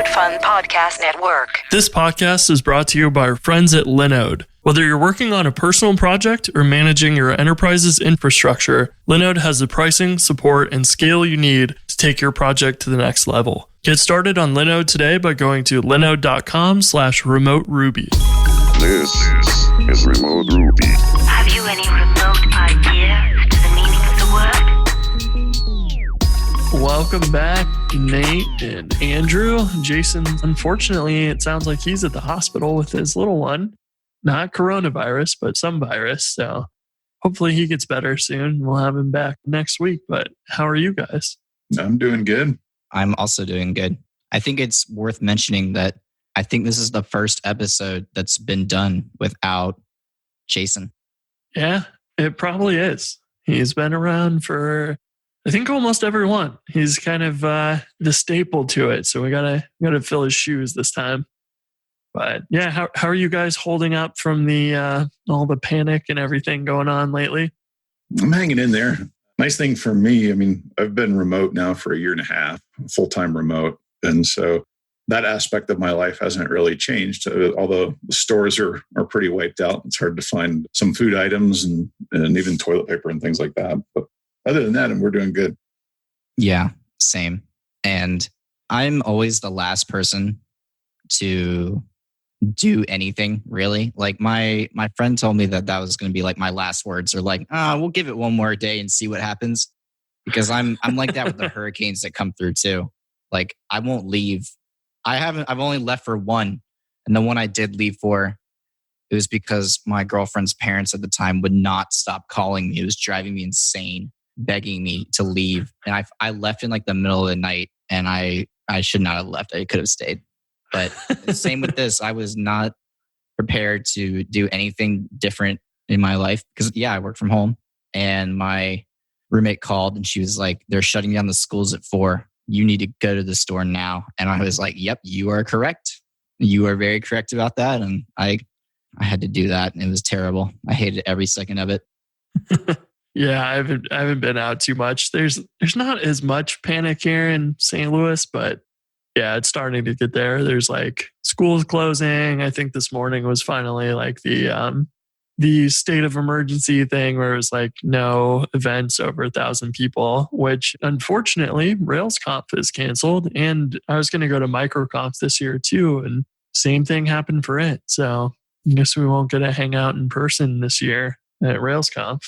CodeFund Podcast Network. This podcast is brought to you by our friends at Linode. Whether you're working on a personal project or managing your enterprise's infrastructure, Linode has the pricing, support, and scale you need to take your project to the next level. Get started on Linode today by going to linode.com/remote-ruby. This is Remote Ruby. Have you any remote ideas to the meaning of the word? Welcome back, Nate and Andrew. Jason, unfortunately, it sounds like he's at the hospital with his little one. Not coronavirus, but some virus. So hopefully he gets better soon. We'll have him back next week. But how are you guys? I'm doing good. I'm also doing good. I think it's worth mentioning that I think this is the first episode that's been done without Jason. Yeah, it probably is. He's been around for, I think, almost everyone. He's kind of the staple to it. So we gotta fill his shoes this time. But yeah, how are you guys holding up from the all the panic and everything going on lately? I'm hanging in there. Nice thing for me, I mean, I've been remote now for a year and a half, full-time remote. And so that aspect of my life hasn't really changed. Although the stores are pretty wiped out. It's hard to find some food items and even toilet paper and things like that. But other than that, we're doing good. Yeah, same. And I'm always the last person to do anything, really. Like my friend told me that was going to be like my last words, or like, we'll give it one more day and see what happens. Because I'm like that with the hurricanes that come through too. Like I won't leave. I've only left for one. And the one I did leave for, it was because my girlfriend's parents at the time would not stop calling me. It was driving me insane, begging me to leave. And I left in like the middle of the night, and I should not have left. I could have stayed. But same with this. I was not prepared to do anything different in my life because, I work from home. And my roommate called and she was like, they're shutting down the schools at 4. You need to go to the store now. And I was like, yep, you are correct. You are very correct about that. And I had to do that. And it was terrible. I hated every second of it. Yeah, I haven't been out too much. There's not as much panic here in St. Louis, but yeah, it's starting to get there. There's like schools closing. I think this morning was finally like the state of emergency thing where it was like no events over 1,000 people, which unfortunately Railsconf is canceled. And I was going to go to MicroConf this year too, and same thing happened for it. So I guess we won't get to hang out in person this year at Railsconf.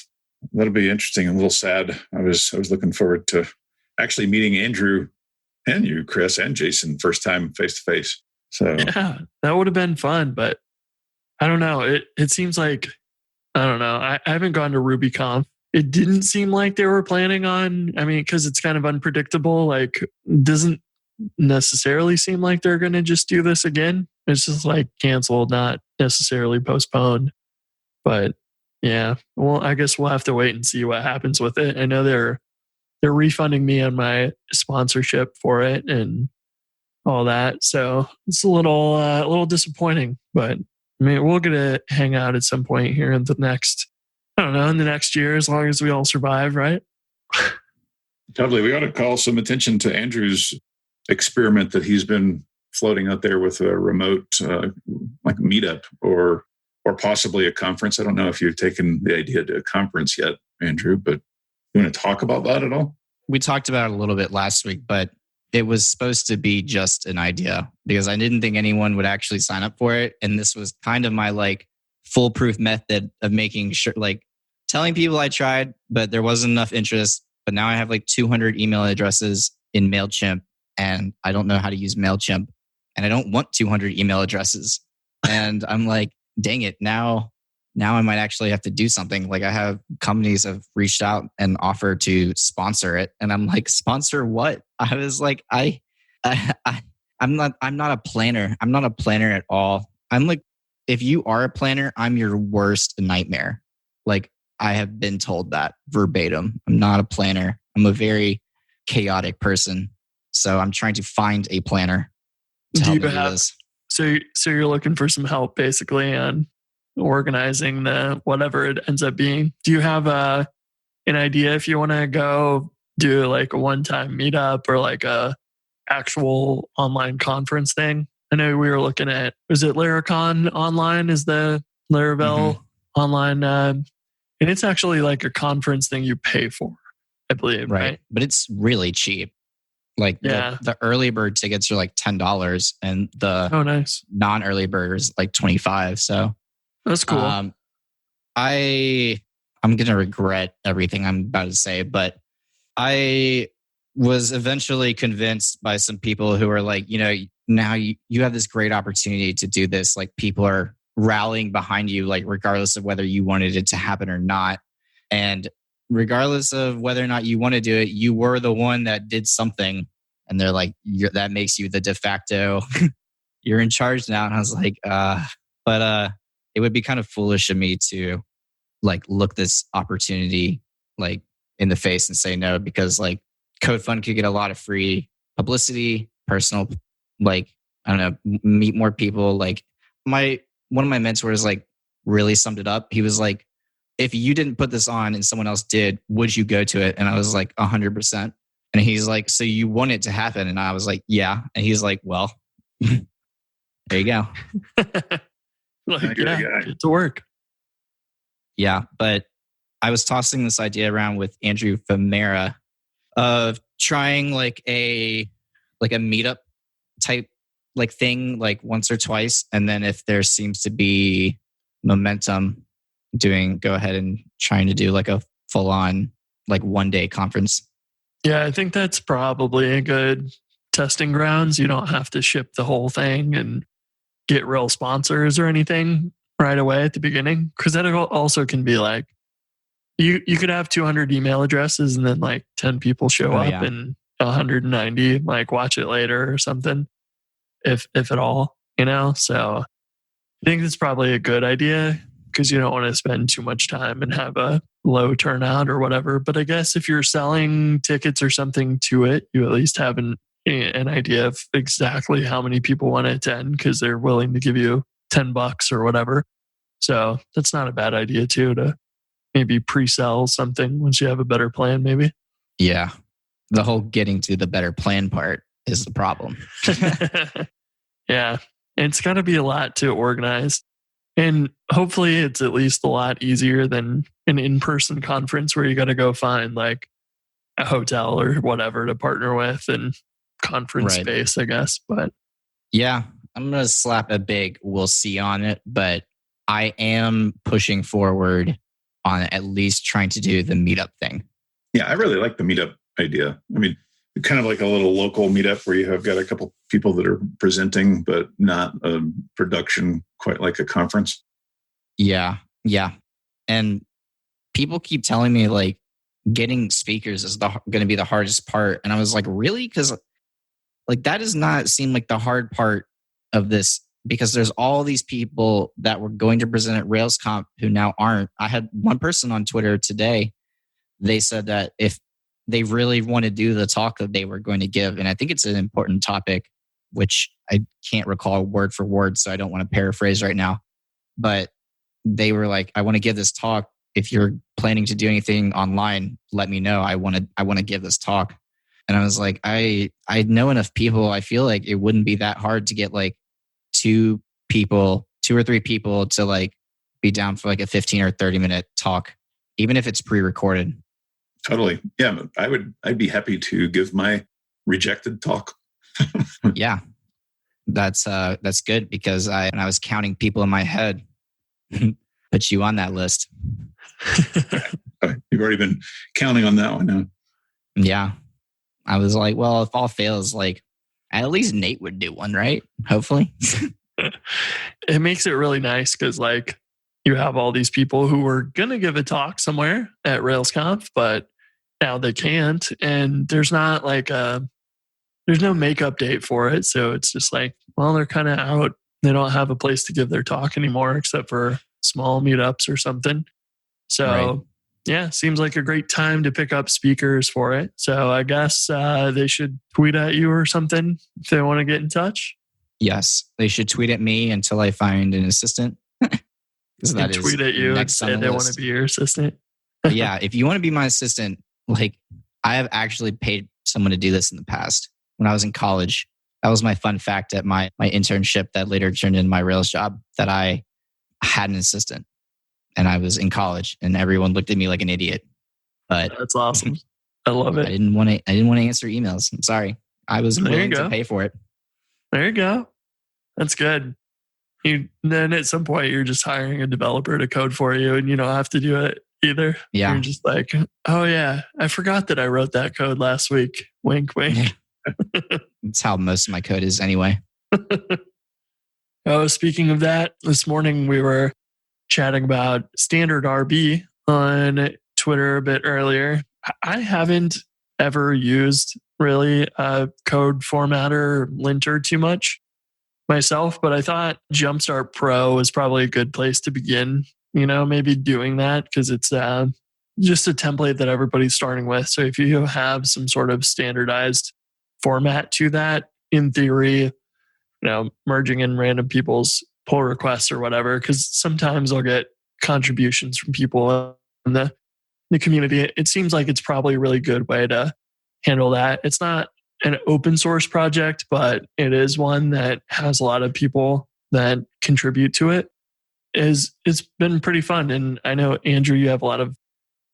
That'll be interesting. A little sad. I was looking forward to actually meeting Andrew and you, Chris, and Jason first time face to face. So yeah, that would have been fun. But I don't know. It seems like, I don't know. I haven't gone to RubyConf. It didn't seem like they were planning on, because it's kind of unpredictable. Like, it doesn't necessarily seem like they're going to just do this again. It's just like canceled, not necessarily postponed. But yeah, well, I guess we'll have to wait and see what happens with it. I know they're refunding me on my sponsorship for it and all that. So it's a little disappointing, but we'll get to hang out at some point here in the next year, as long as we all survive, right? Totally. We ought to call some attention to Andrew's experiment that he's been floating out there with a remote, like meetup or possibly a conference. I don't know if you've taken the idea to a conference yet, Andrew, but you want to talk about that at all? We talked about it a little bit last week, but it was supposed to be just an idea because I didn't think anyone would actually sign up for it. And this was kind of my like foolproof method of making sure, like telling people I tried, but there wasn't enough interest. But now I have like 200 email addresses in MailChimp, and I don't know how to use MailChimp, and I don't want 200 email addresses. And I'm like, dang it, now I might actually have to do something. Like I have companies have reached out and offered to sponsor it. And I'm like, sponsor what? I was like, I'm not a planner. I'm not a planner at all. I'm like, if you are a planner, I'm your worst nightmare. Like I have been told that verbatim. I'm not a planner. I'm a very chaotic person. So I'm trying to find a planner to help me do this. So you're looking for some help basically on organizing the whatever it ends up being. Do you have an idea if you want to go do like a one-time meetup or like a actual online conference thing. I know we were looking at, was it Laracon Online? Is the Laravel online? And it's actually like a conference thing you pay for, I believe, right? But it's really cheap. Like the early bird tickets are like $10 and the nice non-early bird is like $25. So that's cool. I'm going to regret everything I'm about to say, but I was eventually convinced by some people who are like, now you have this great opportunity to do this. Like people are rallying behind you, like regardless of whether you wanted it to happen or not. And regardless of whether or not you want to do it, you were the one that did something. And they're like, that makes you the de facto, you're in charge now. And I was like, but it would be kind of foolish of me to like look this opportunity like in the face and say no, because like CodeFund could get a lot of free publicity, personal, like, I don't know, meet more people. Like one of my mentors like really summed it up. He was like, if you didn't put this on and someone else did, would you go to it? And I was like 100%. And he's like, so you want it to happen? And I was like, yeah. And he's like, well, there you go. Get to work. Yeah. But I was tossing this idea around with Andrew Famera of trying like a meetup type like thing like once or twice. And then if there seems to be momentum, go ahead and trying to do like a full on like 1 day conference. Yeah, I think that's probably a good testing grounds. You don't have to ship the whole thing and get real sponsors or anything right away at the beginning. Because that also can be like, you could have 200 email addresses and then like 10 people show up and 190 like watch it later or something, if at all, So I think that's probably a good idea because you don't want to spend too much time and have a low turnout or whatever. But I guess if you're selling tickets or something to it, you at least have an idea of exactly how many people want to attend because they're willing to give you $10 or whatever. So that's not a bad idea too, to maybe pre-sell something once you have a better plan, maybe. Yeah. The whole getting to the better plan part is the problem. Yeah. It's got to be a lot to organize. And hopefully it's at least a lot easier than an in-person conference where you got to go find like a hotel or whatever to partner with and conference space, I guess. But yeah, I'm going to slap a big we'll see on it, but I am pushing forward on at least trying to do the meetup thing. Yeah, I really like the meetup idea. I mean, kind of like a little local meetup where you have got a couple people that are presenting, but not a production quite like a conference. Yeah. And people keep telling me like getting speakers is going to be the hardest part. And I was like, really? Because like that does not seem like the hard part of this, because there's all these people that were going to present at Railsconf who now aren't. I had one person on Twitter today. They said that if they really want to do the talk that they were going to give, and I think it's an important topic, which I can't recall word for word, so I don't want to paraphrase right now. But they were like, I want to give this talk. If you're planning to do anything online, let me know. I want to give this talk. And I was like, I know enough people. I feel like it wouldn't be that hard to get like two or three people to like be down for like a 15 or 30 minute talk, even if it's pre-recorded. Totally. Yeah. I'd be happy to give my rejected talk. Yeah. That's good, because when I was counting people in my head, put you on that list. You've already been counting on that one, huh? Yeah. I was like, well, if all fails, like at least Nate would do one, right? Hopefully. It makes it really nice because like you have all these people who were going to give a talk somewhere at Railsconf, but now they can't. And there's not like there's no makeup date for it. So it's just like, well, they're kind of out. They don't have a place to give their talk anymore except for small meetups or something. So yeah, seems like a great time to pick up speakers for it. So I guess they should tweet at you or something if they want to get in touch. Yes, they should tweet at me until I find an assistant. That tweet at you and say they want to be your assistant. Yeah, if you want to be my assistant, like I have actually paid someone to do this in the past. when I was in college. That was my fun fact at my internship that later turned into my Rails job, that I had an assistant and I was in college and everyone looked at me like an idiot. But That's awesome. I love it. I didn't want to answer emails. I'm sorry. I was willing to pay for it. There you go. That's good. Then at some point you're just hiring a developer to code for you and you don't have to do it either. Yeah. You're just like, oh yeah, I forgot that I wrote that code last week. Wink, wink. That's how most of my code is anyway. Oh, speaking of that, this morning we were chatting about standard RB on Twitter a bit earlier. I haven't ever used really a code formatter linter too much myself, but I thought Jumpstart Pro was probably a good place to begin, maybe doing that because it's just a template that everybody's starting with. So if you have some sort of standardized format to that, in theory, merging in random people's pull requests or whatever, because sometimes I'll get contributions from people in the community. It seems like it's probably a really good way to handle that. It's not an open source project, but it is one that has a lot of people that contribute to it. It's been pretty fun. And I know, Andrew, you have a lot of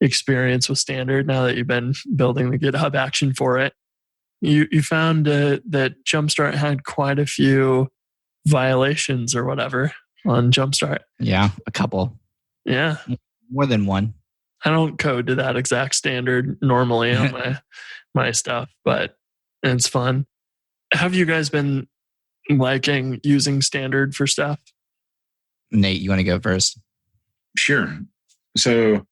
experience with standard now that you've been building the GitHub action for it. You found that Jumpstart had quite a few violations or whatever on Jumpstart. Yeah, a couple. Yeah. More than one. I don't code to that exact standard normally on my stuff, but it's fun. Have you guys been liking using standard for stuff? Nate, you want to go first? Sure. So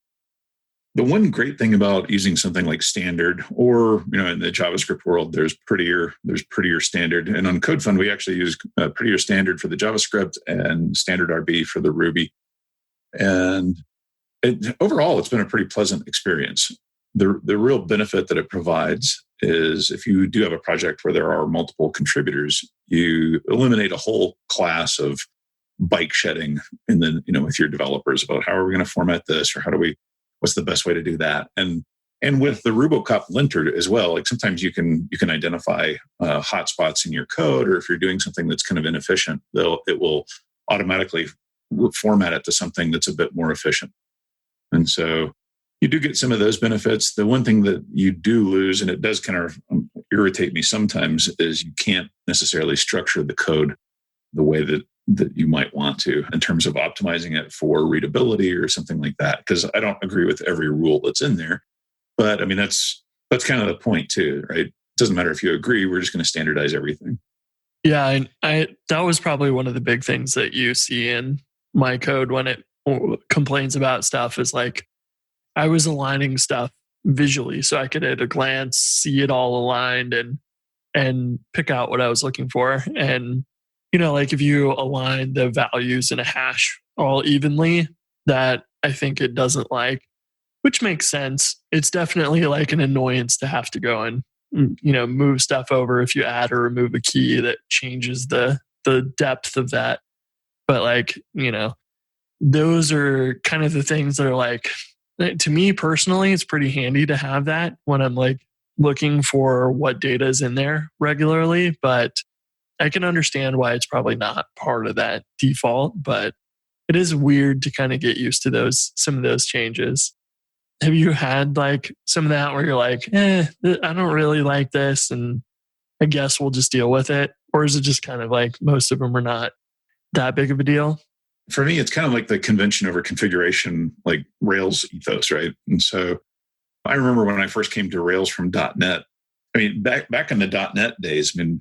the one great thing about using something like standard, or in the JavaScript world, there's prettier standard, and on CodeFund we actually use prettier standard for the JavaScript and standard RB for the Ruby. And overall, it's been a pretty pleasant experience. The real benefit that it provides is if you do have a project where there are multiple contributors, you eliminate a whole class of bike shedding with your developers about how are we going to format this, or what's the best way to do that. And with the RuboCop linter as well, like sometimes you can identify hotspots in your code, or if you're doing something that's kind of inefficient, it will automatically format it to something that's a bit more efficient. And so you do get some of those benefits. The one thing that you do lose, and it does kind of irritate me sometimes, is you can't necessarily structure the code the way that you might want to in terms of optimizing it for readability or something like that. Because I don't agree with every rule that's in there. But I mean, that's kind of the point too, right? It doesn't matter if you agree, we're just going to standardize everything. Yeah, and that was probably one of the big things that you see in my code when it complains about stuff is like, I was aligning stuff visually so I could at a glance see it all aligned and pick out what I was looking for. And, like if you align the values in a hash all evenly, that I think it doesn't like, which makes sense. It's definitely like an annoyance to have to go and, move stuff over if you add or remove a key that changes the depth of that. But like, those are kind of the things that are like, to me personally, it's pretty handy to have that when I'm like looking for what data is in there regularly. But I can understand why it's probably not part of that default, but it is weird to kind of get used to some of those changes. Have you had like some of that where you're like, I don't really like this and I guess we'll just deal with it? Or is it just kind of like most of them are not that big of a deal? For me, it's kind of like the convention over configuration, like Rails ethos, right? And so I remember when I first came to Rails from .NET, I mean, back in the .NET days, I mean,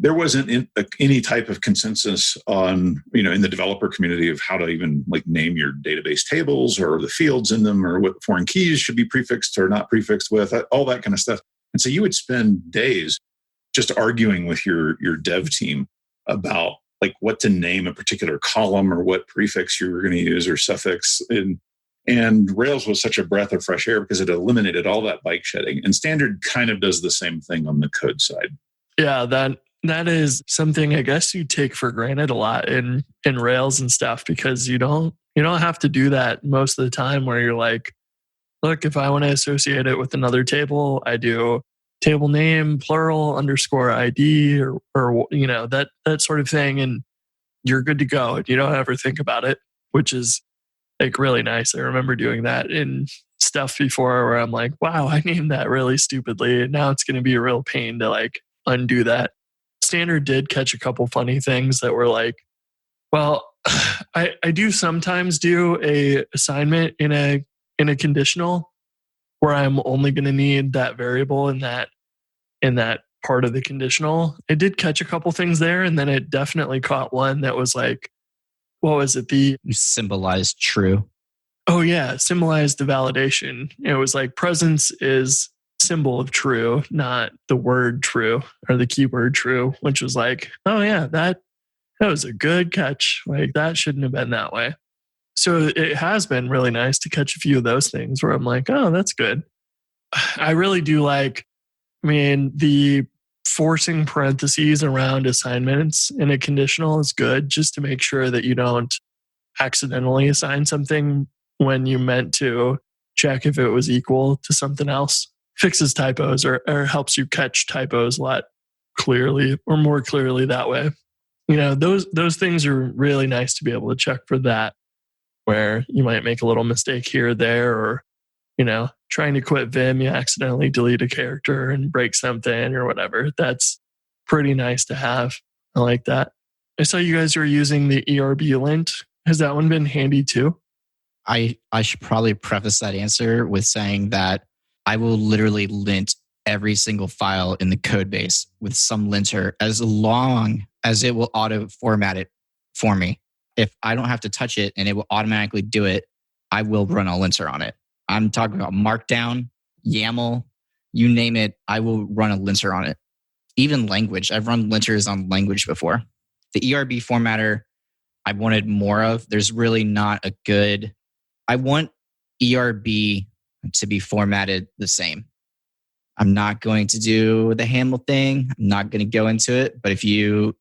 there wasn't any type of consensus on, in the developer community of how to even like name your database tables or the fields in them or what foreign keys should be prefixed or not prefixed with, all that kind of stuff. And so you would spend days just arguing with your dev team about like what to name a particular column or what prefix you were going to use or suffix. And Rails was such a breath of fresh air because it eliminated all that bike shedding. And standard kind of does the same thing on the code side. Yeah, that is something I guess you take for granted a lot in Rails and stuff because you don't have to do that most of the time where you're like, look, if I want to associate it with another table, I do table name, plural, underscore ID, or that sort of thing. And you're good to go. And you don't ever think about it, which is like really nice. I remember doing that in stuff before where I'm like, wow, I named that really stupidly. And now it's going to be a real pain to like undo that. Standard did catch a couple funny things that were like, well, I do sometimes do a assignment in a conditional where I'm only going to need that variable in that part of the conditional. It did catch a couple things there, and then it definitely caught one that was like, what was it? You symbolized true. Oh yeah, symbolized the validation. It was like presence is symbol of true, not the word true or the keyword true, which was like, oh yeah, that was a good catch. Like that shouldn't have been that way. So it has been really nice to catch a few of those things where I'm like, oh, that's good. I really do like, the forcing parentheses around assignments in a conditional is good just to make sure that you don't accidentally assign something when you meant to check if it was equal to something else. Fixes typos or helps you catch typos a lot clearly or more clearly that way. Those things are really nice to be able to check for that, where you might make a little mistake here or there, or, trying to quit Vim, you accidentally delete a character and break something or whatever. That's pretty nice to have. I like that. I saw you guys were using the ERB Lint. Has that one been handy too? I should probably preface that answer with saying that I will literally lint every single file in the code base with some linter as long as it will auto format it for me. If I don't have to touch it and it will automatically do it, I will run a linter on it. I'm talking about Markdown, YAML, you name it, I will run a linter on it. Even language. I've run linters on language before. The ERB formatter I wanted more of. There's really not a good... I want ERB to be formatted the same. I'm not going to do the Haml thing. I'm not going to go into it. But if you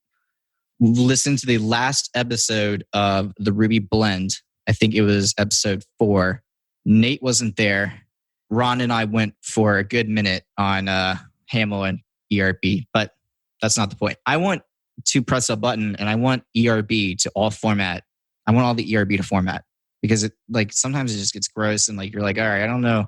listen to the last episode of the Ruby Blend, I think it was episode 4, Nate wasn't there. Ron and I went for a good minute on Haml and ERB, but that's not the point. I want to press a button and I want ERB to all format. I want all the ERB to format because it sometimes it just gets gross and you're like, all right, I don't know.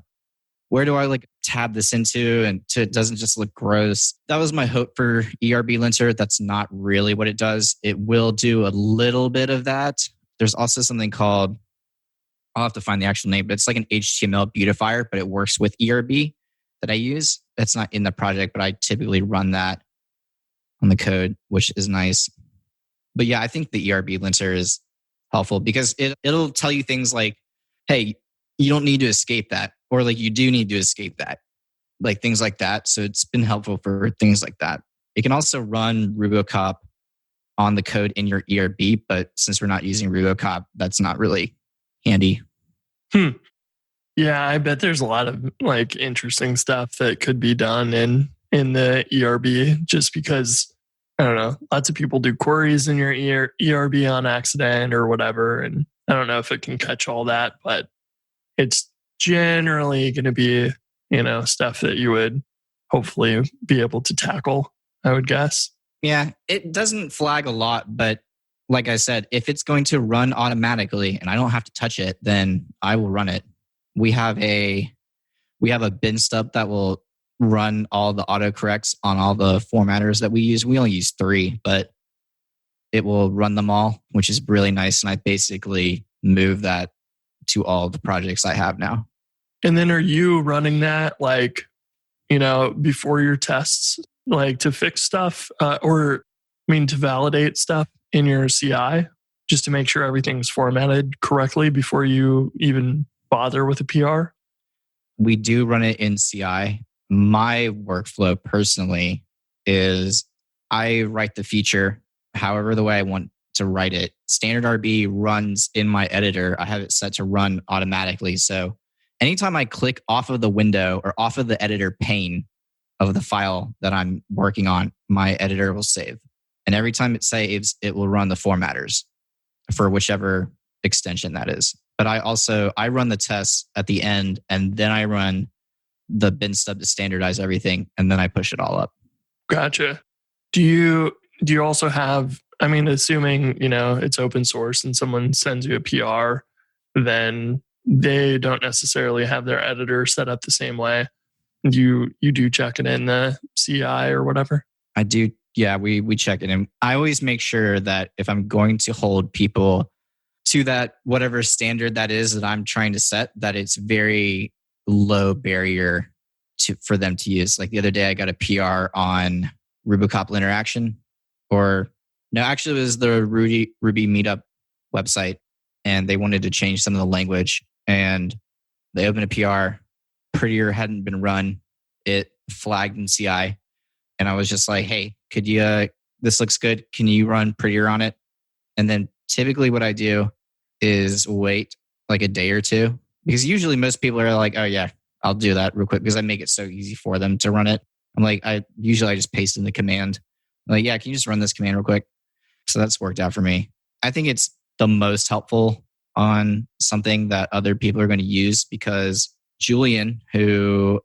Where do I tab this into and it doesn't just look gross? That was my hope for ERB Linter. That's not really what it does. It will do a little bit of that. There's also something called, I'll have to find the actual name, but it's like an HTML Beautifier, but it works with ERB that I use. It's not in the project, but I typically run that on the code, which is nice. But yeah, I think the ERB Linter is helpful because it'll tell you things like, hey, you don't need to escape that. Or you do need to escape that. Things like that. So it's been helpful for things like that. It can also run Rubocop on the code in your ERB, but since we're not using Rubocop, that's not really handy. Yeah, I bet there's a lot of interesting stuff that could be done in the ERB just because, I don't know, lots of people do queries in your ERB on accident or whatever. And I don't know if it can catch all that, but it's generally going to be, stuff that you would hopefully be able to tackle, I would guess. Yeah, it doesn't flag a lot, but like I said, if it's going to run automatically and I don't have to touch it, then I will run it. We have a bin stub that will run all the autocorrects on all the formatters that we use. We only use 3, but it will run them all, which is really nice. And I basically move that to all the projects I have now. And then are you running that before your tests, to fix stuff to validate stuff in your CI just to make sure everything's formatted correctly before you even bother with a PR? We do run it in CI. My workflow personally is I write the feature however the way I want to write it. Standard RB runs in my editor. I have it set to run automatically. So anytime I click off of the window or off of the editor pane of the file that I'm working on, my editor will save. And every time it saves, it will run the formatters for whichever extension that is. But I run the tests at the end, and then I run the bin stub to standardize everything, and then I push it all up. Gotcha. Do you also have, I mean, assuming, it's open source and someone sends you a PR, then they don't necessarily have their editor set up the same way. You do check it in the CI or whatever? I do. Yeah, we check it in. I always make sure that if I'm going to hold people to that, whatever standard that is that I'm trying to set, that it's very low barrier for them to use. Like the other day, I got a PR on RubyCopl interaction, or no, actually it was the Ruby Meetup website, and they wanted to change some of the language, and they opened a PR. Prettier hadn't been run. It flagged in CI, and I was just like, "Hey, could you? This looks good. Can you run Prettier on it?" And then typically, what I do is wait like a day or two, because usually most people are like, "Oh yeah, I'll do that real quick," because I make it so easy for them to run it. I'm like, I just paste in the command. I'm like, yeah, can you just run this command real quick? So that's worked out for me. I think it's the most helpful on something that other people are going to use, because Julian, who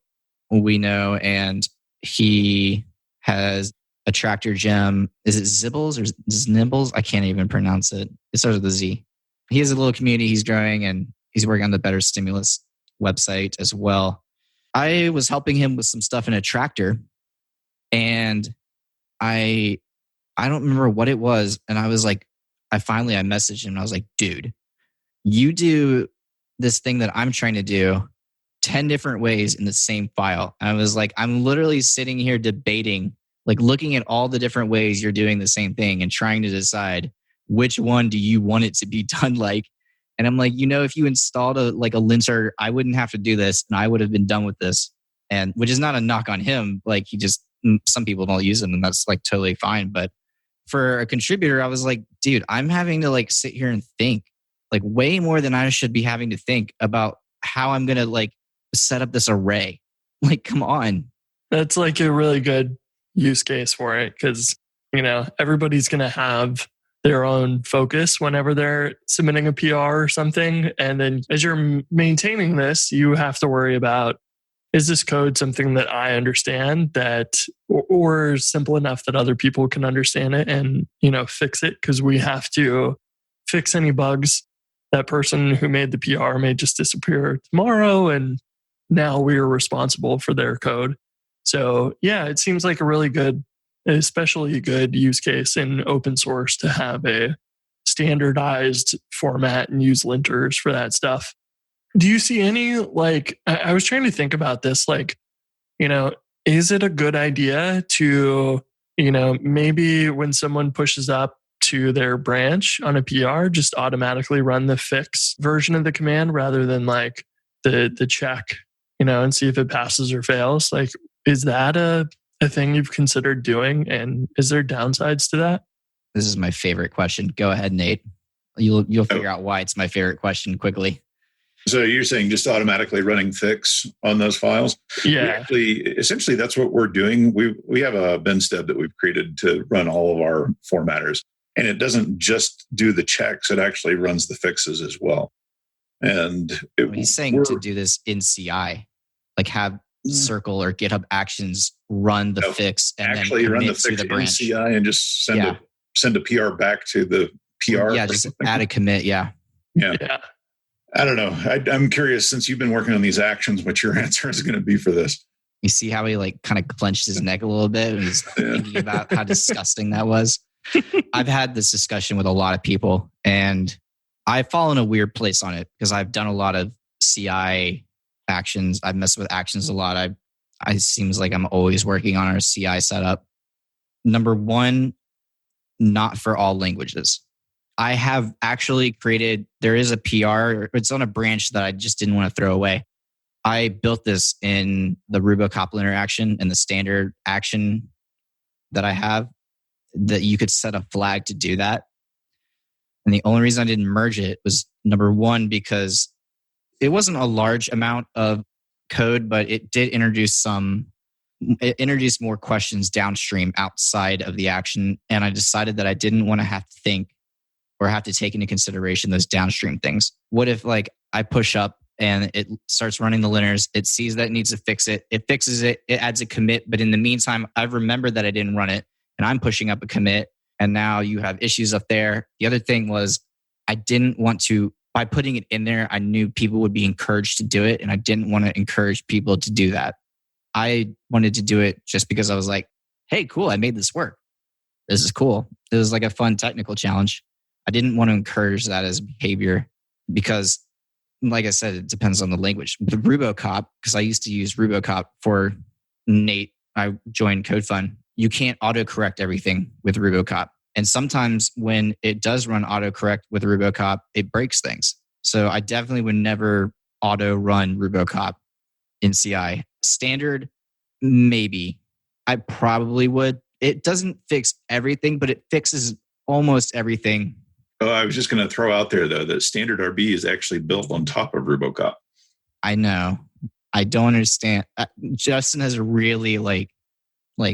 we know, and he has a tractor gem. Is it Zibbles or Znibbles? I can't even pronounce it. It starts with a Z. He has a little community he's growing, and he's working on the Better Stimulus website as well. I was helping him with some stuff in a tractor, and I don't remember what it was. And I was like, I messaged him, and I was like, dude, you do this thing that I'm trying to do 10 different ways in the same file. And I was like, I'm literally sitting here debating, like looking at all the different ways you're doing the same thing and trying to decide which one do you want it to be done like. And I'm like, if you installed a linter, I wouldn't have to do this, and I would have been done with this. And which is not a knock on him. Like some people don't use them, and that's like totally fine. But for a contributor, I was like, dude, I'm having to like sit here and think like way more than I should be having to think about how I'm going to like set up this array. Like, come on. That's like a really good use case for it, because, everybody's going to have their own focus whenever they're submitting a PR or something. And then as you're maintaining this, you have to worry about, is this code something that I understand or simple enough that other people can understand it and, fix it? Because we have to fix any bugs. That person who made the PR may just disappear tomorrow, and now we are responsible for their code. So yeah, it seems like a really good, especially good use case in open source to have a standardized format and use linters for that stuff. Do you see any, I was trying to think about this, is it a good idea to, maybe when someone pushes up to their branch on a PR, just automatically run the fix version of the command rather than like the check, and see if it passes or fails? Like, is that a thing you've considered doing? And is there downsides to that? This is my favorite question. Go ahead, Nate. You'll figure out why it's my favorite question quickly. So you're saying just automatically running fix on those files? Yeah. Essentially, that's what we're doing. We have a bin stub that we've created to run all of our formatters. And it doesn't just do the checks, it actually runs the fixes as well. And he's saying to do this in CI, like have Circle or GitHub Actions run the fix and actually then run the commit fix to the branch. in CI and just send a PR back to the PR. Yeah, just add a commit. Yeah. I don't know. I'm curious, since you've been working on these actions, what your answer is going to be for this. You see how he like kind of clenched his neck a little bit when he's thinking about how disgusting that was. I've had this discussion with a lot of people, and I fall in a weird place on it because I've done a lot of CI actions. I've messed with actions a lot. It seems like I'm always working on our CI setup. Number one, not for all languages. I have actually created, there is a PR, it's on a branch that I just didn't want to throw away. I built this in the RubyCopl interaction and the standard action that I have, that you could set a flag to do that. And the only reason I didn't merge it was, number one, because it wasn't a large amount of code, but it did introduce more questions downstream outside of the action. And I decided that I didn't want to have to think or have to take into consideration those downstream things. What if like I push up and it starts running the linters. It sees that it needs to fix it. It fixes it. It adds a commit. But in the meantime, I've remembered that I didn't run it, and I'm pushing up a commit. And now you have issues up there. The other thing was I didn't want to, by putting it in there, I knew people would be encouraged to do it. And I didn't want to encourage people to do that. I wanted to do it just because I was like, hey, cool, I made this work. This is cool. It was like a fun technical challenge. I didn't want to encourage that as behavior because, like I said, it depends on the language. With Rubocop, because I used to use Rubocop for Nate, I joined CodeFund. You can't autocorrect everything with Rubocop. And sometimes when it does run autocorrect with Rubocop, it breaks things. So I definitely would never auto run Rubocop in CI. Standard, maybe. I probably would. It doesn't fix everything, but it fixes almost everything. Oh, I was just going to throw out there, though, that standard RB is actually built on top of Rubocop. I know. I don't understand. Justin has really like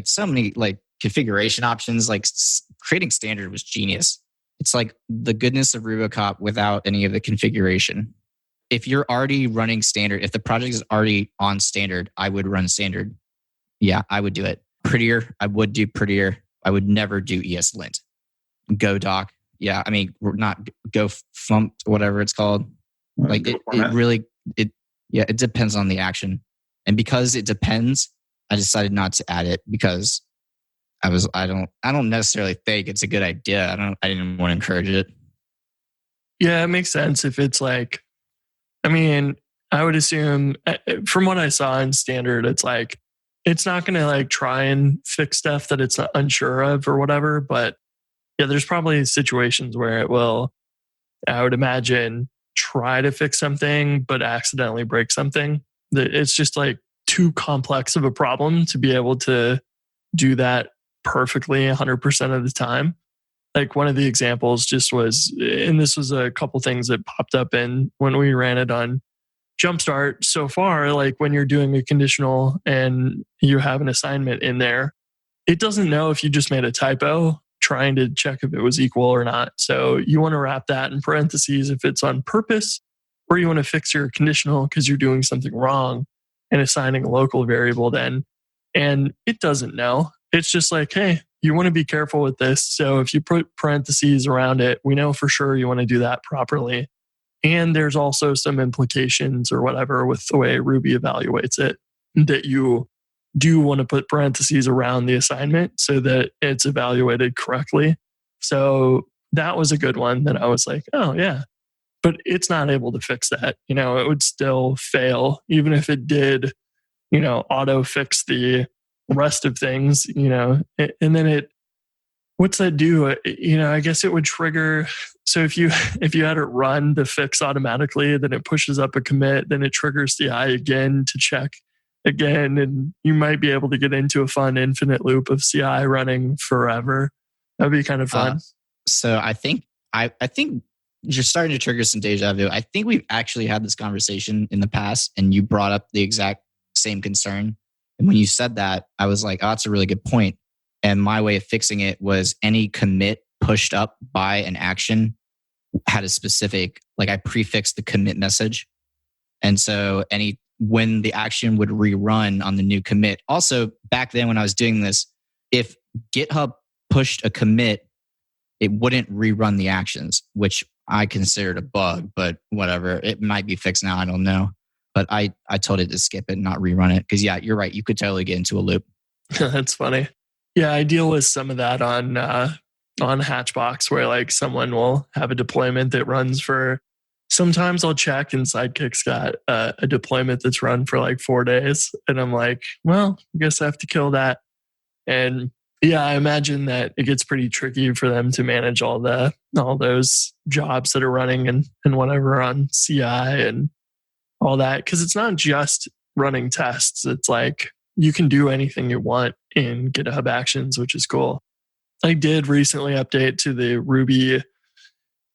so many like configuration options. Like creating standard was genius. It's like the goodness of Rubocop without any of the configuration. If you're already running standard, if the project is already on standard, I would run standard. Yeah, I would do it. Prettier, I would do prettier. I would never do ES Lint. Go doc. Yeah, I mean, not go flump, whatever it's called. Like it really, it depends on the action. And because it depends, I decided not to add it because I don't necessarily think it's a good idea. I didn't want to encourage it. Yeah, it makes sense if it's like, I mean, I would assume from what I saw in standard, it's like, it's not going to like try and fix stuff that it's not unsure of or whatever. But yeah, there's probably situations where it will, I would imagine, try to fix something, but accidentally break something. It's just like too complex of a problem to be able to do that perfectly 100% of the time. Like one of the examples just was, and this was a couple things that popped up in when we ran it on Jumpstart so far, like when you're doing a conditional and you have an assignment in there, it doesn't know if you just made a typo trying to check if it was equal or not. So you want to wrap that in parentheses if it's on purpose, or you want to fix your conditional because you're doing something wrong and assigning a local variable then. And it doesn't know. It's just like, hey, you want to be careful with this. So if you put parentheses around it, we know for sure you want to do that properly. And there's also some implications or whatever with the way Ruby evaluates it that you do want to put parentheses around the assignment so that it's evaluated correctly. So that was a good one that I was like, oh yeah, but it's not able to fix that. You know, it would still fail even if it did, you know, auto fix the rest of things, you know, and then what's that do? You know, I guess it would trigger. So if you had it run the fix automatically, then it pushes up a commit, then it triggers the CI again to check again, and you might be able to get into a fun infinite loop of CI running forever. That'd be kind of fun. So I think you're starting to trigger some deja vu. I think we've actually had this conversation in the past, and you brought up the exact same concern. And when you said that, I was like, oh, that's a really good point. And my way of fixing it was any commit pushed up by an action had a specific, like I prefixed the commit message. And so when the action would rerun on the new commit, also back then when I was doing this, if GitHub pushed a commit, it wouldn't rerun the actions, which I considered a bug, but whatever. It might be fixed now. I don't know. But I told it to skip it and not rerun it. Because yeah, you're right. You could totally get into a loop. That's funny. Yeah, I deal with some of that on Hatchbox where like someone will have a deployment that runs for, sometimes I'll check and Sidekick's got a deployment that's run for like 4 days. And I'm like, well, I guess I have to kill that. And yeah, I imagine that it gets pretty tricky for them to manage all those jobs that are running and whatever on CI and all that. Because it's not just running tests. It's like you can do anything you want in GitHub Actions, which is cool. I did recently update to the Ruby,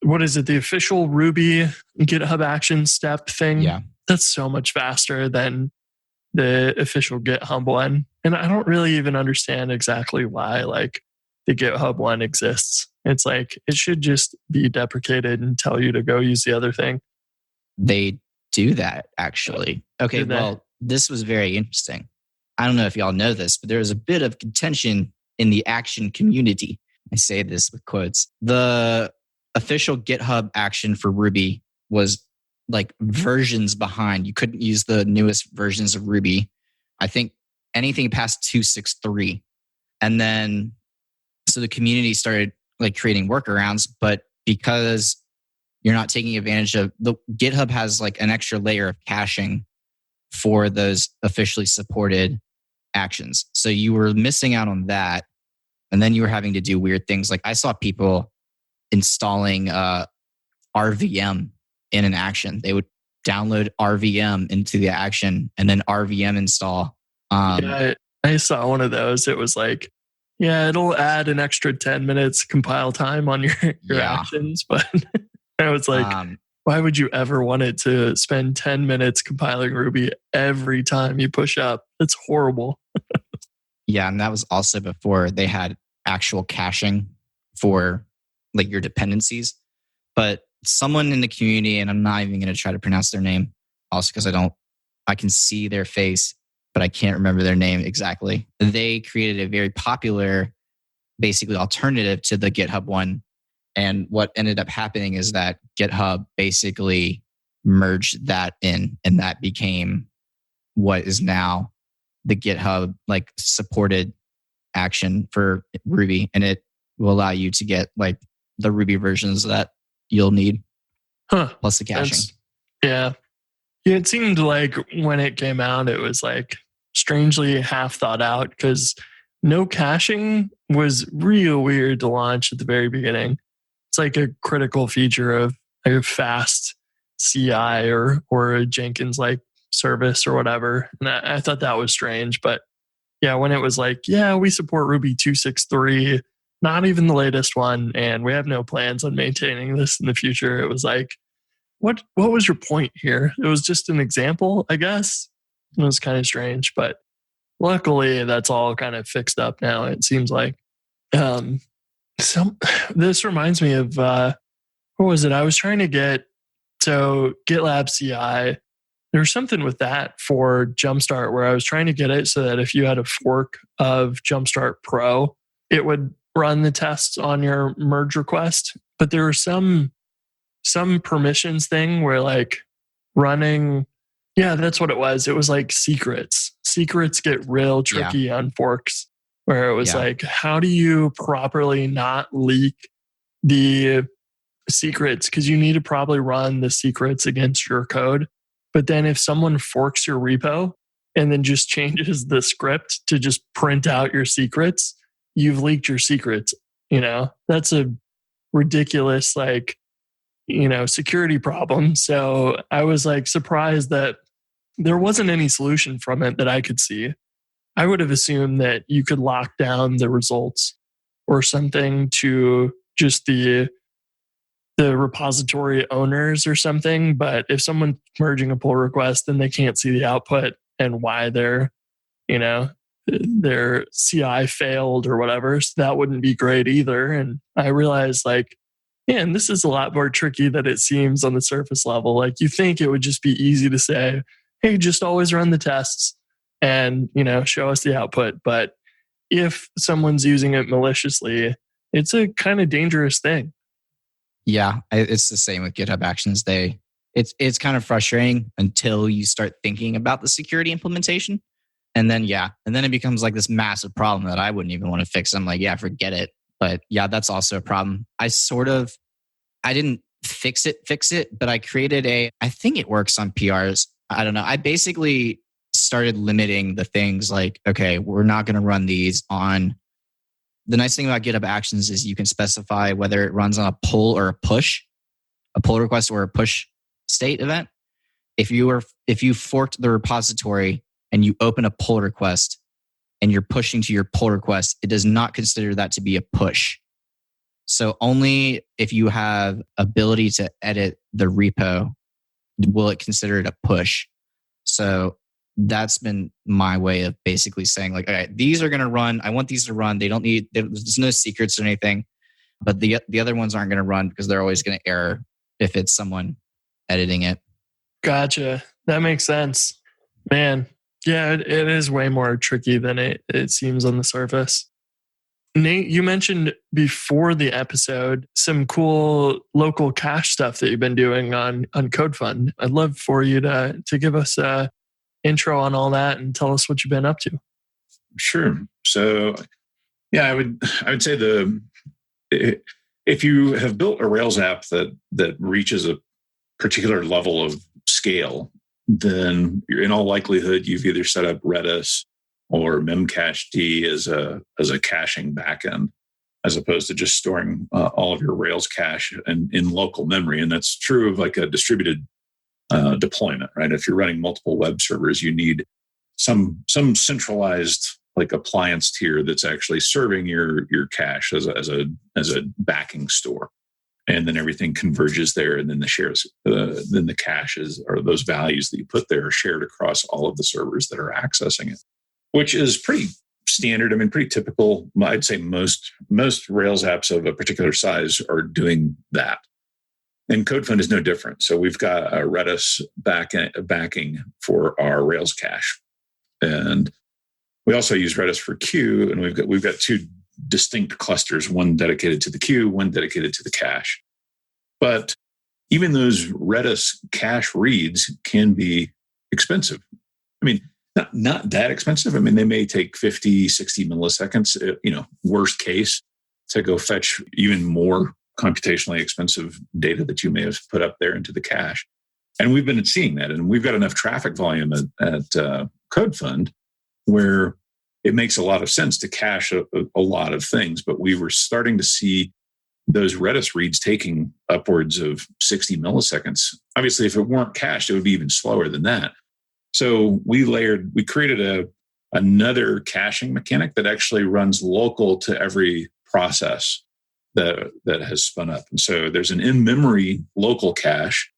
what is it? The official Ruby GitHub Actions step thing. Yeah. That's so much faster than the official GitHub one. And I don't really even understand exactly why like the GitHub one exists. It's like, it should just be deprecated and tell you to go use the other thing. They do that, actually. Okay, Did they? well, this was very interesting. I don't know if y'all know this, but there was a bit of contention in the action community. I say this with quotes. The official GitHub action for Ruby was like versions behind. You couldn't use the newest versions of Ruby. I think anything past 2.6.3. And then, so the community started like creating workarounds, but because you're not taking advantage of the GitHub has like an extra layer of caching for those officially supported actions. So you were missing out on that. And then you were having to do weird things. Like I saw people installing RVM in an action. They would download RVM into the action and then RVM install. I saw one of those. It was like, yeah, it'll add an extra 10 minutes compile time on your actions. But I was like, why would you ever want it to spend 10 minutes compiling Ruby every time you push up? It's horrible. Yeah, and that was also before they had actual caching for like your dependencies. But someone in the community, and I'm not even going to try to pronounce their name, also because I can see their face, but I can't remember their name exactly. They created a very popular, basically alternative to the GitHub one. And what ended up happening is that GitHub basically merged that in, and that became what is now the GitHub like supported action for Ruby. And it will allow you to get like the Ruby versions that you'll need. Plus the caching. Yeah. It seemed like when it came out, it was like strangely half thought out because no caching was real weird to launch at the very beginning. It's like a critical feature of a fast CI or a Jenkins like service or whatever. And I thought that was strange. But yeah, when it was like, yeah, we support Ruby 2.6.3, not even the latest one, and we have no plans on maintaining this in the future. It was like, what was your point here? It was just an example, I guess. It was kind of strange, but luckily that's all kind of fixed up now, it seems like. This reminds me of, what was it? I was trying to get, so GitLab CI, there's something with that for Jumpstart where I was trying to get it so that if you had a fork of Jumpstart Pro, it would run the tests on your merge request. But there was some permissions thing where like running, yeah, that's what it was. It was like secrets. Secrets get real tricky on forks where it was like, how do you properly not leak the secrets? Because you need to probably run the secrets against your code. But then if someone forks your repo and then just changes the script to just print out your secrets, you've leaked your secrets. You know, that's a ridiculous, like, you know, security problem. So I was like surprised that there wasn't any solution from it that I could see. I would have assumed that you could lock down the results or something to just the repository owners or something. But if someone's merging a pull request, then they can't see the output and why their CI failed or whatever. So that wouldn't be great either. And I realized like, man, this is a lot more tricky than it seems on the surface level. Like you think it would just be easy to say, hey, just always run the tests and, you know, show us the output. But if someone's using it maliciously, it's a kind of dangerous thing. Yeah, it's the same with GitHub Actions. It's kind of frustrating until you start thinking about the security implementation. And then, it becomes like this massive problem that I wouldn't even want to fix. I'm like, yeah, forget it. But yeah, that's also a problem. I didn't fix it, but I created I think it works on PRs. I don't know. I basically started limiting the things like, okay, we're not going to run these on. The nice thing about GitHub Actions is you can specify whether it runs on a pull or a push, a pull request or a push state event. If you forked the repository and you open a pull request and you're pushing to your pull request, it does not consider that to be a push. So only if you have ability to edit the repo will it consider it a push. So that's been my way of basically saying like, okay, these are going to run. I want these to run. There's no secrets or anything, but the other ones aren't going to run because they're always going to error if it's someone editing it. Gotcha. That makes sense. Man, yeah, it is way more tricky than it seems on the surface. Nate, you mentioned before the episode some cool local cache stuff that you've been doing on CodeFund. I'd love for you to give us a intro on all that and tell us what you've been up to. Sure. So, yeah, I would say if you have built a Rails app that reaches a particular level of scale, then you're in all likelihood you've either set up Redis or memcached as a caching backend, as opposed to just storing all of your Rails cache in local memory. And that's true of like a distributed deployment, right? If you're running multiple web servers, you need some centralized like appliance tier that's actually serving your cache as a backing store. And then everything converges there, and then then the caches or those values that you put there are shared across all of the servers that are accessing it, which is pretty standard. I mean, pretty typical. I'd say most Rails apps of a particular size are doing that. And CodeFund is no different. So we've got a Redis backing for our Rails cache, and we also use Redis for queue. And we've got two distinct clusters: one dedicated to the queue, one dedicated to the cache. But even those Redis cache reads can be expensive. I mean, not that expensive. I mean, they may take 50, 60 milliseconds, worst case, to go fetch even more computationally expensive data that you may have put up there into the cache. And we've been seeing that. And we've got enough traffic volume at CodeFund where it makes a lot of sense to cache a lot of things. But we were starting to see those Redis reads taking upwards of 60 milliseconds. Obviously, if it weren't cached, it would be even slower than that. So we created another caching mechanic that actually runs local to every process that has spun up. And so there's an in-memory local cache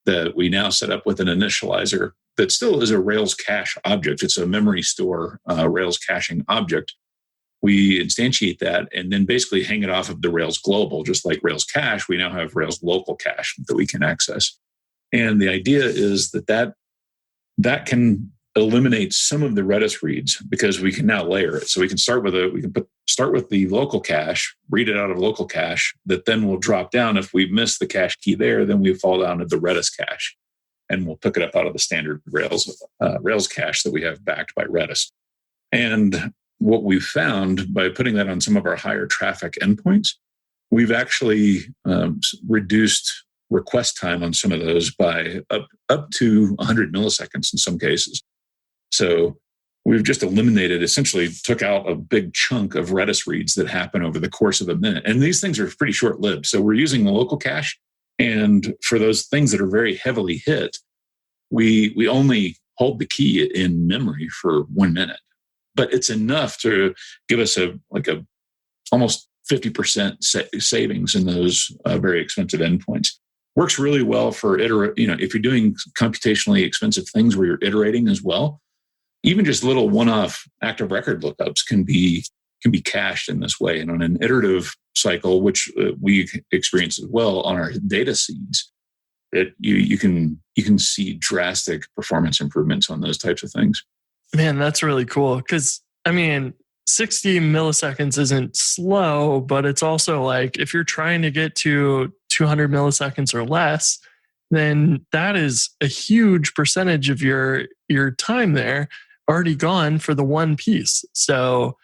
that we now set up with an initializer that still is a Rails cache object. It's a memory store Rails caching object. We instantiate that and then basically hang it off of the Rails global. Just like Rails cache, we now have Rails local cache that we can access. And the idea is that can eliminate some of the Redis reads because we can now layer it. So we can start with the local cache, read it out of local cache, that then will drop down. If we miss the cache key there, then we fall down to the Redis cache, and we'll pick it up out of the standard Rails cache that we have backed by Redis. And what we've found by putting that on some of our higher traffic endpoints, we've actually reduced request time on some of those by up to 100 milliseconds in some cases. So we've just essentially took out a big chunk of Redis reads that happen over the course of a minute. And these things are pretty short-lived. So we're using the local cache. And for those things that are very heavily hit, we only hold the key in memory for 1 minute. But it's enough to give us a almost 50% savings in those very expensive endpoints. Works really well for if you're doing computationally expensive things where you're iterating as well. Even just little one-off active record lookups can be cached in this way. And on an iterative cycle, which we experience as well on our data seeds, you can see drastic performance improvements on those types of things. Man, that's really cool. Because, 60 milliseconds isn't slow, but it's also like if you're trying to get to 200 milliseconds or less, then that is a huge percentage of your time there already gone for the one piece. So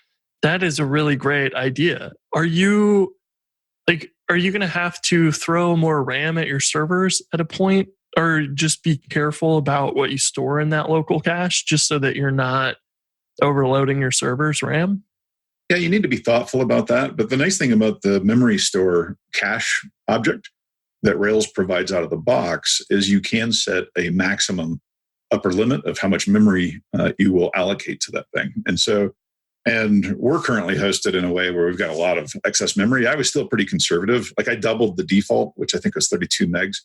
that is a really great idea. Are you going to have to throw more RAM at your servers at a point, or just be careful about what you store in that local cache just so that you're not overloading your server's RAM? Yeah, you need to be thoughtful about that. But the nice thing about the memory store cache object that Rails provides out of the box is you can set a maximum upper limit of how much memory you will allocate to that thing. And we're currently hosted in a way where we've got a lot of excess memory. I was still pretty conservative. Like I doubled the default, which I think was 32 megs.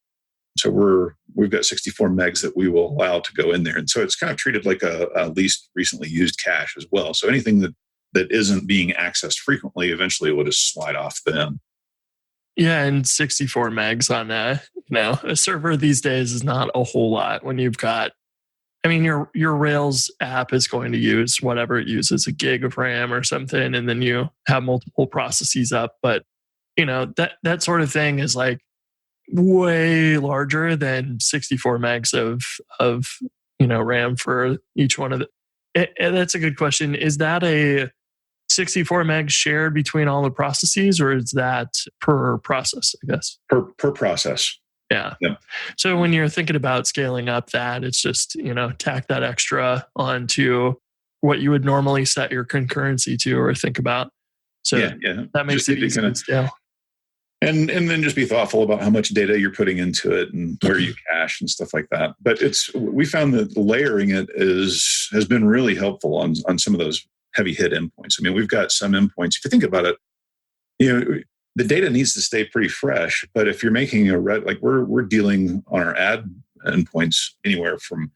So we've got 64 megs that we will allow to go in there. And so it's kind of treated like a least recently used cache as well. So anything that isn't being accessed frequently, eventually will just slide off then. Yeah, and 64 megs on a server these days is not a whole lot when you've got. I mean, your Rails app is going to use whatever it uses, a gig of RAM or something, and then you have multiple processes up. But that sort of thing is like way larger than 64 megs of RAM for each one of the. That's a good question. Is that a 64 megs shared between all the processes, or is that per process, I guess? Per process. Yeah. Yep. So when you're thinking about scaling up that, it's just, tack that extra onto what you would normally set your concurrency to or think about. So that makes just it easy to scale. And then just be thoughtful about how much data you're putting into it and where you cache and stuff like that. But we found that layering it has been really helpful on some of those heavy hit endpoints. I mean, we've got some endpoints. If you think about it, the data needs to stay pretty fresh. But if you're making like we're dealing on our ad endpoints anywhere from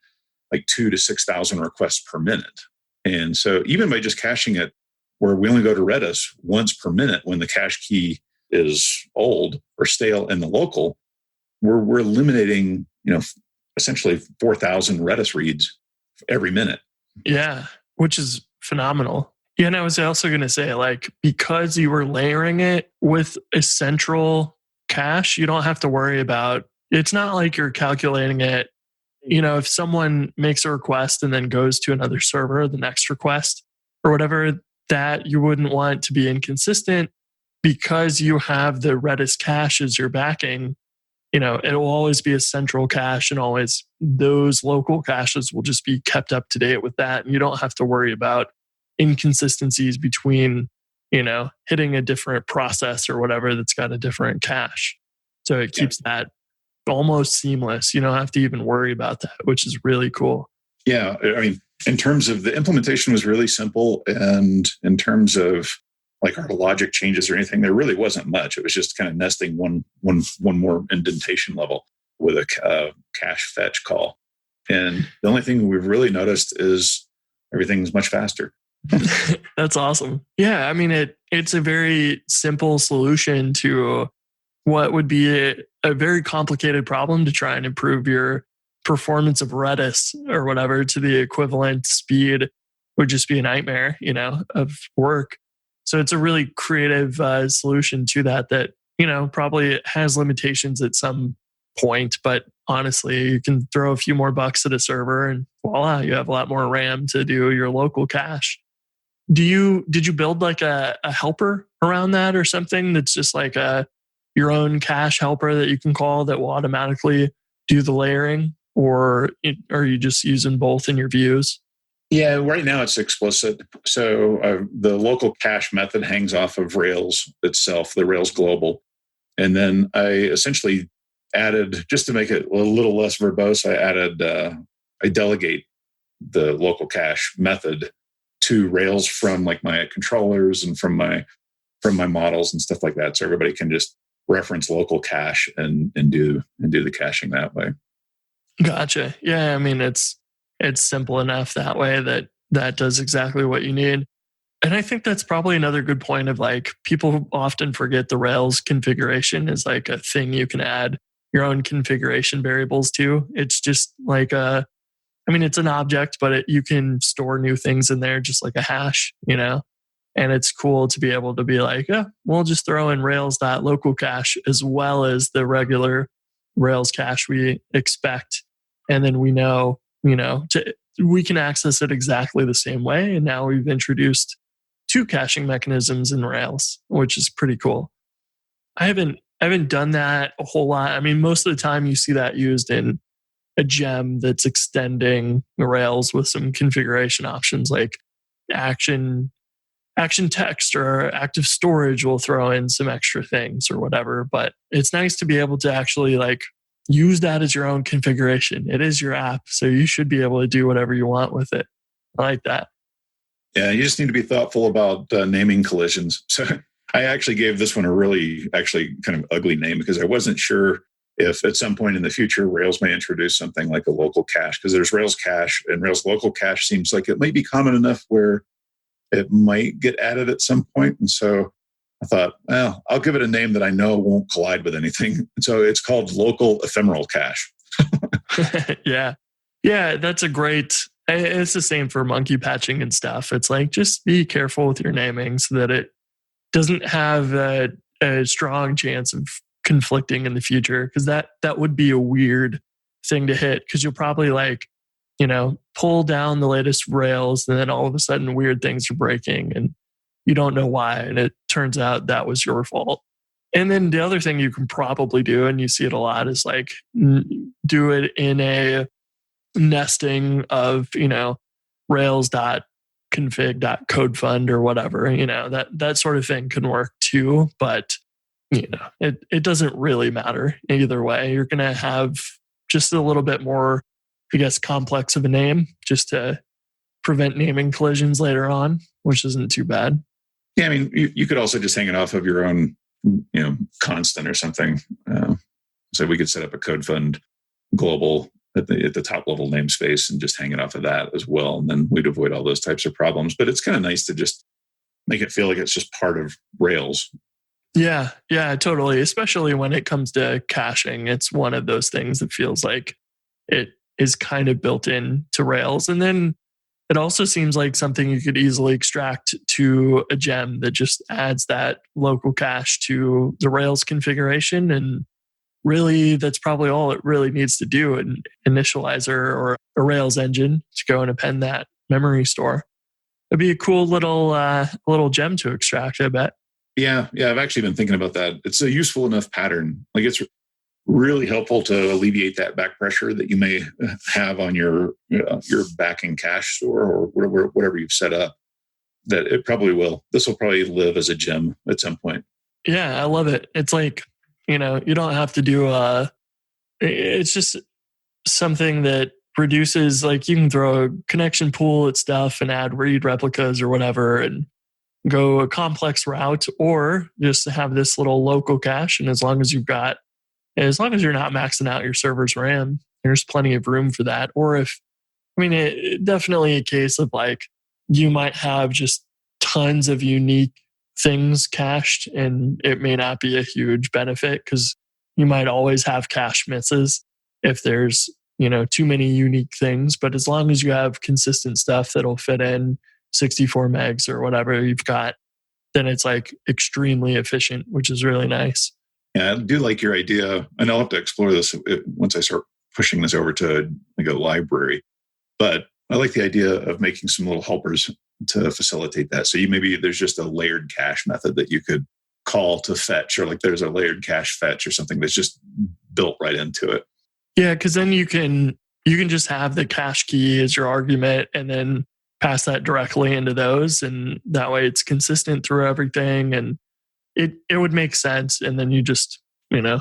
like 2,000 to 6,000 requests per minute. And so even by just caching it where we only go to Redis once per minute when the cache key is old or stale in the local, we're eliminating, essentially 4,000 Redis reads every minute. Yeah, which is phenomenal. Yeah, and I was also going to say, like, because you were layering it with a central cache, you don't have to worry about, it's not like you're calculating it. If someone makes a request and then goes to another server, the next request or whatever, that you wouldn't want to be inconsistent because you have the Redis cache as your backing. It'll always be a central cache, and always those local caches will just be kept up to date with that. And you don't have to worry about inconsistencies between, hitting a different process or whatever that's got a different cache. So it keeps that almost seamless. You don't have to even worry about that, which is really cool. Yeah. I mean, in terms of the implementation was really simple. And in terms of like our logic changes or anything, there really wasn't much. It was just kind of nesting one more indentation level with a cache fetch call. And the only thing we've really noticed is everything's much faster. That's awesome. Yeah, I mean, it's a very simple solution to what would be a very complicated problem to try and improve your performance of Redis or whatever to the equivalent speed would just be a nightmare, of work. So it's a really creative solution to that, probably has limitations at some point, but honestly, you can throw a few more bucks at a server and voila, you have a lot more RAM to do your local cache. Did you build like a helper around that or something that's just like your own cache helper that you can call that will automatically do the layering, or are you just using both in your views? Yeah, right now it's explicit. So the local cache method hangs off of Rails itself, the Rails global. And then I essentially added, just to make it a little less verbose, I delegate the local cache method to Rails from like my controllers and from my models and stuff like that. So everybody can just reference local cache and do the caching that way. Gotcha. Yeah, I mean, it's simple enough that way that does exactly what you need. And I think that's probably another good point of like, people often forget the Rails configuration is like a thing you can add your own configuration variables to. It's just like it's an object, but you can store new things in there just like a hash, and it's cool to be able to be like, we'll just throw in Rails.local cache as well as the regular Rails cache we expect. And then we know, we can access it exactly the same way. And now we've introduced 2 caching mechanisms in Rails, which is pretty cool. I haven't done that a whole lot. I mean, most of the time you see that used in a gem that's extending Rails with some configuration options like action text or active storage will throw in some extra things or whatever. But it's nice to be able to actually like use that as your own configuration. It is your app, so you should be able to do whatever you want with it. I like that. Yeah, you just need to be thoughtful about naming collisions. So I actually gave this one a really kind of ugly name because I wasn't sure if at some point in the future Rails may introduce something like a local cache, because there's Rails cache and Rails local cache seems like it might be common enough where it might get added at some point. And so I thought, well, I'll give it a name that I know won't collide with anything. And so it's called local ephemeral cache. Yeah. Yeah, that's a great, it's the same for monkey patching and stuff. It's like, just be careful with your naming so that it doesn't have a strong chance of conflicting in the future. Because that would be a weird thing to hit, because you'll probably pull down the latest Rails and then all of a sudden weird things are breaking and you don't know why. And it turns out that was your fault. And then the other thing you can probably do, and you see it a lot, is like do it in a nesting of, rails.config.codefund or whatever, that sort of thing can work too. But, it doesn't really matter either way. You're going to have just a little bit more, I guess, complex of a name just to prevent naming collisions later on, which isn't too bad. Yeah, I mean, you could also just hang it off of your own, constant or something. So we could set up a CodeFund global at the top level namespace and just hang it off of that as well. And then we'd avoid all those types of problems. But it's kind of nice to just make it feel like it's just part of Rails. Yeah, totally. Especially when it comes to caching. It's one of those things that feels like it is kind of built in to Rails. And then it also seems like something you could easily extract to a gem that just adds that local cache to the Rails configuration. And really, that's probably all it really needs to do, an initializer or a Rails engine to go and append that memory store. It'd be a cool little gem to extract, I bet. Yeah. I've actually been thinking about that. It's a useful enough pattern. Like, it's really helpful to alleviate that back pressure that you may have on your backing cache store or whatever you've set up. That it probably will. This will probably live as a gem at some point. Yeah, I love it. It's like, you don't have to do it's just something that reduces, like, you can throw a connection pool at stuff and add read replicas or whatever and go a complex route, or just have this little local cache. And as long as you're not maxing out your server's RAM, there's plenty of room for that. Or it definitely a case of like, you might have just tons of unique things cached and it may not be a huge benefit because you might always have cache misses if there's, too many unique things. But as long as you have consistent stuff that'll fit in 64 megs or whatever you've got, then it's like extremely efficient, which is really nice. Yeah, I do like your idea, and I'll have to explore this once I start pushing this over to like a library. But I like the idea of making some little helpers to facilitate that. So there's just a layered cache method that you could call to fetch, or like there's a layered cache fetch or something that's just built right into it. Yeah, because then you can just have the cache key as your argument and then pass that directly into those, and that way it's consistent through everything, and it would make sense. And then you just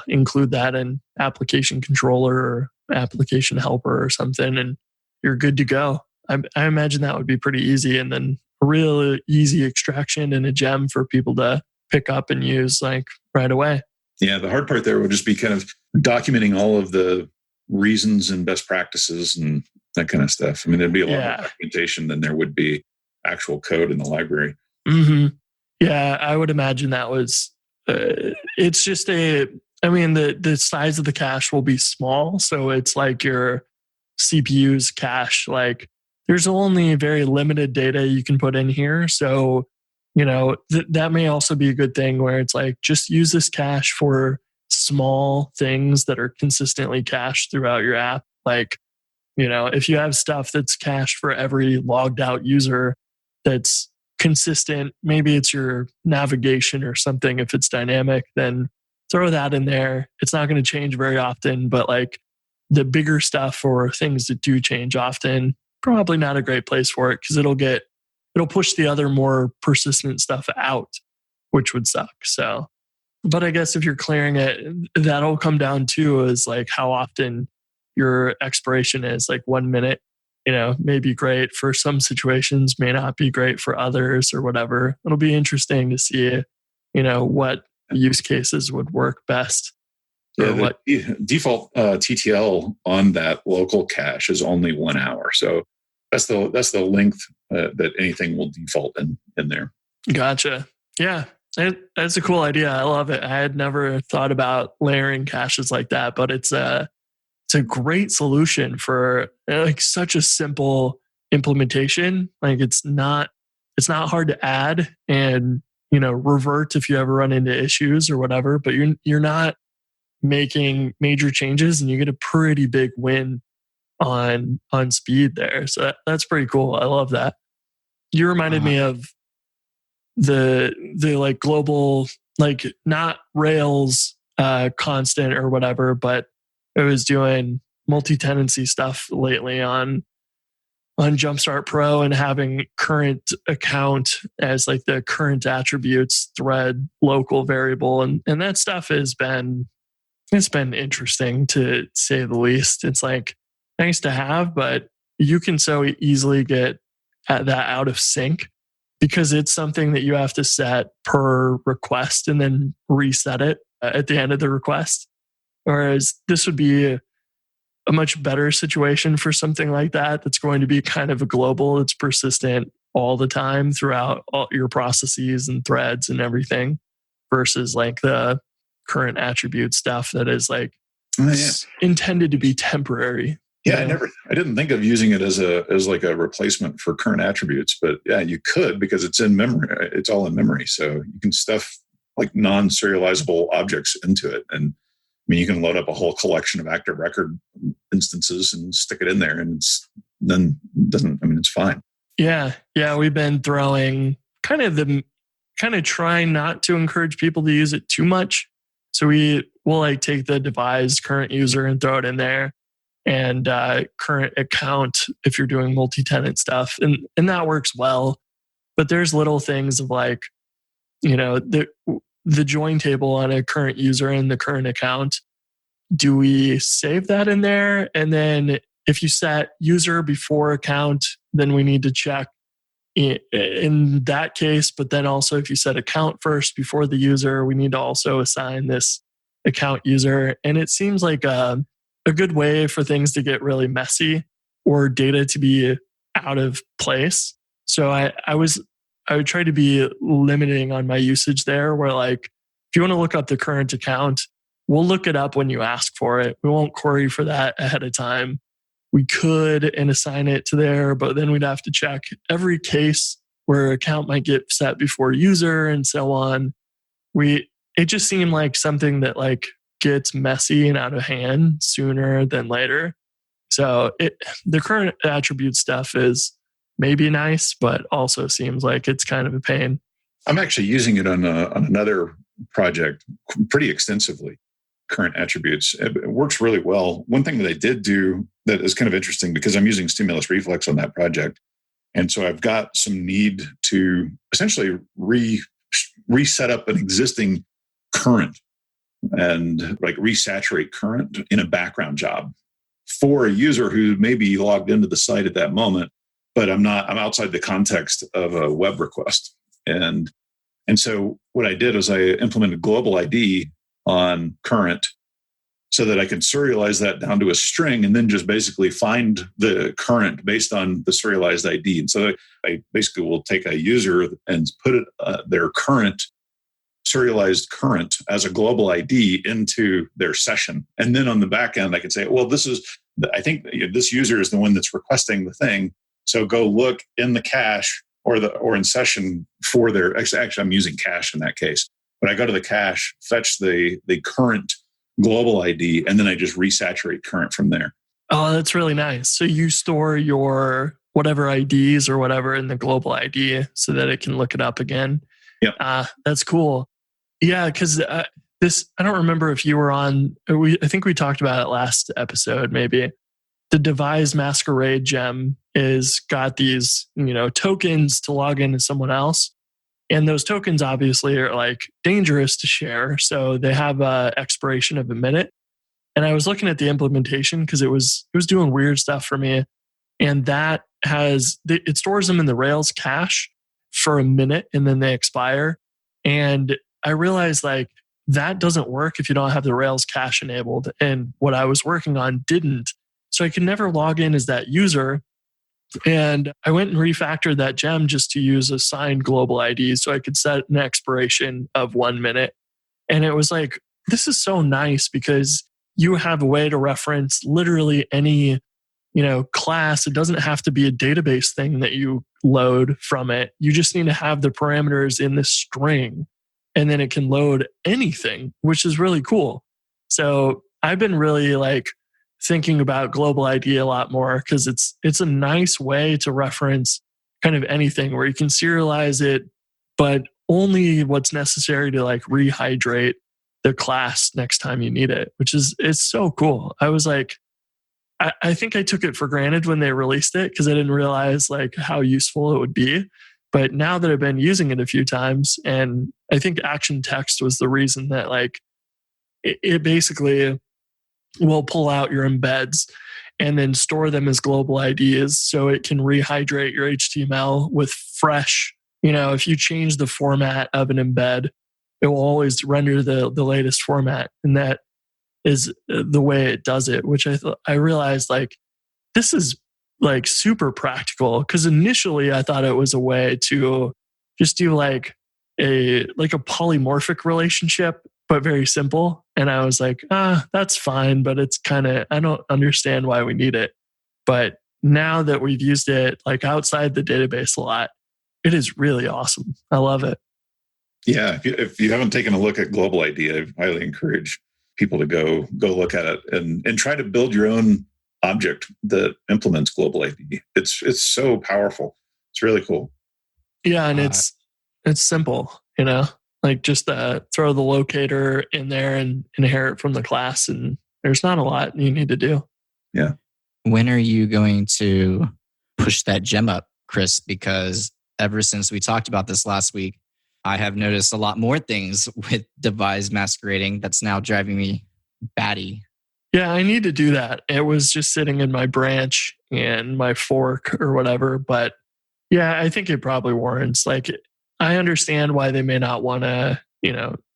include that in application controller or application helper or something, and you're good to go. I imagine that would be pretty easy, and then a real easy extraction and a gem for people to pick up and use like right away. Yeah, the hard part there would just be kind of documenting all of the reasons and best practices and that kind of stuff. I mean, there'd be a lot more documentation than there would be actual code in the library. Mm-hmm. Yeah, I would imagine that was, it's just the size of the cache will be small. So it's like your CPU's cache, like there's only very limited data you can put in here. So, that may also be a good thing where it's like, just use this cache for small things that are consistently cached throughout your app. Like, if you have stuff that's cached for every logged out user that's consistent, maybe it's your navigation or something. If it's dynamic, then throw that in there. It's not going to change very often, but like the bigger stuff or things that do change often, probably not a great place for it because it'll push the other more persistent stuff out, which would suck. So, but I guess if you're clearing it, that'll come down to is like how often your expiration is. Like 1 minute, may be great for some situations, may not be great for others or whatever. It'll be interesting to see, what use cases would work best. Yeah, the default TTL on that local cache is only 1 hour. So that's the length that anything will default in there. Gotcha. Yeah. That's a cool idea. I love it. I had never thought about layering caches like that, but it's a great solution for like such a simple implementation. Like it's not hard to add and revert if you ever run into issues or whatever. But you're not making major changes, and you get a pretty big win on speed there. So that's pretty cool. I love that. You reminded me of the like global, like not Rails constant or whatever, but I was doing multi-tenancy stuff lately on Jumpstart Pro and having current account as like the current attributes thread local variable, and that stuff has been interesting to say the least. It's like nice to have, but you can so easily get that out of sync because it's something that you have to set per request and then reset it at the end of the request. Whereas this would be a much better situation for something like that that's going to be kind of a global, it's persistent all the time throughout all your processes and threads and everything, versus like the current attribute stuff that is like intended to be temporary. Yeah, I didn't think of using it as like a replacement for current attributes, but yeah, you could, because it's in memory. It's all in memory. So you can stuff like non-serializable objects into it. And I mean, you can load up a whole collection of active record instances and stick it in there, and it's fine. Yeah. We've been throwing kind of trying not to encourage people to use it too much. So we'll like take the Devise current user and throw it in there, and current account if you're doing multi-tenant stuff, and that works well. But there's little things of like, the join table on a current user and the current account. Do we save that in there? And then if you set user before account, then we need to check in that case. But then also if you set account first before the user, we need to also assign this account user. And it seems like a good way for things to get really messy or data to be out of place. So I would try to be limiting on my usage there, where like, if you want to look up the current account, we'll look it up when you ask for it. We won't query for that ahead of time. We could and assign it to there, but then we'd have to check every case where account might get set before user and so on. It just seemed like something that like gets messy and out of hand sooner than later. So the current attribute stuff is maybe nice, but also seems like it's kind of a pain. I'm actually using it on another project pretty extensively. Current attributes. It works really well. One thing that I did do that is kind of interesting, because I'm using stimulus reflex on that project. And so I've got some need to essentially reset up an existing current and like resaturate current in a background job for a user who may be logged into the site at that moment, but I'm outside the context of a web request. And so what I did was I implemented GlobalID on current so that I can serialize that down to a string and then just basically find the current based on the serialized ID. And so I basically will take a user and put their current serialized current as a global ID into their session. And then on the back end, I can say, well, I think this user is the one that's requesting the thing. So go look in the cache or in session for their, actually I'm using cache in that case. But I go to the cache, fetch the current global ID, and then I just resaturate current from there. Oh, that's really nice. So you store your whatever IDs or whatever in the global ID so that it can look it up again. Yeah, that's cool. Yeah, because I don't remember if you were on. I think we talked about it last episode. Maybe the Devise Masquerade gem is got these tokens to log into someone else. And those tokens obviously are like dangerous to share. So they have an expiration of a minute. And I was looking at the implementation because it was doing weird stuff for me. And that it stores them in the Rails cache for a minute and then they expire. And I realized like that doesn't work if you don't have the Rails cache enabled. And what I was working on didn't. So I could never log in as that user. And I went and refactored that gem just to use a signed global ID so I could set an expiration of 1 minute. And it was like, this is so nice because you have a way to reference literally any, class. It doesn't have to be a database thing that you load from it. You just need to have the parameters in this string and then it can load anything, which is really cool. So I've been really thinking about global.id a lot more because it's a nice way to reference kind of anything where you can serialize it, but only what's necessary to rehydrate the class next time you need it, it's so cool. I was like, I think I took it for granted when they released it because I didn't realize how useful it would be. But now that I've been using it a few times, and I think action text was the reason that it basically will pull out your embeds and then store them as global IDs so it can rehydrate your HTML with fresh, if you change the format of an embed, it will always render the latest format. And that is the way it does it, which I realized this is super practical because initially I thought it was a way to just do a polymorphic relationship, but very simple. And I was like, that's fine, but it's I don't understand why we need it. But now that we've used it outside the database a lot, it is really awesome. I love it. Yeah. If you haven't taken a look at global ID, I highly encourage people to go look at it and try to build your own object that implements global ID. It's so powerful. It's really cool. Yeah, and it's simple, just throw the locator in there and inherit from the class, and there's not a lot you need to do. Yeah. When are you going to push that gem up, Chris? Because ever since we talked about this last week, I have noticed a lot more things with Devise masquerading that's now driving me batty. Yeah, I need to do that. It was just sitting in my branch and my fork or whatever. But yeah, I think it probably warrants. I understand why they may not want to,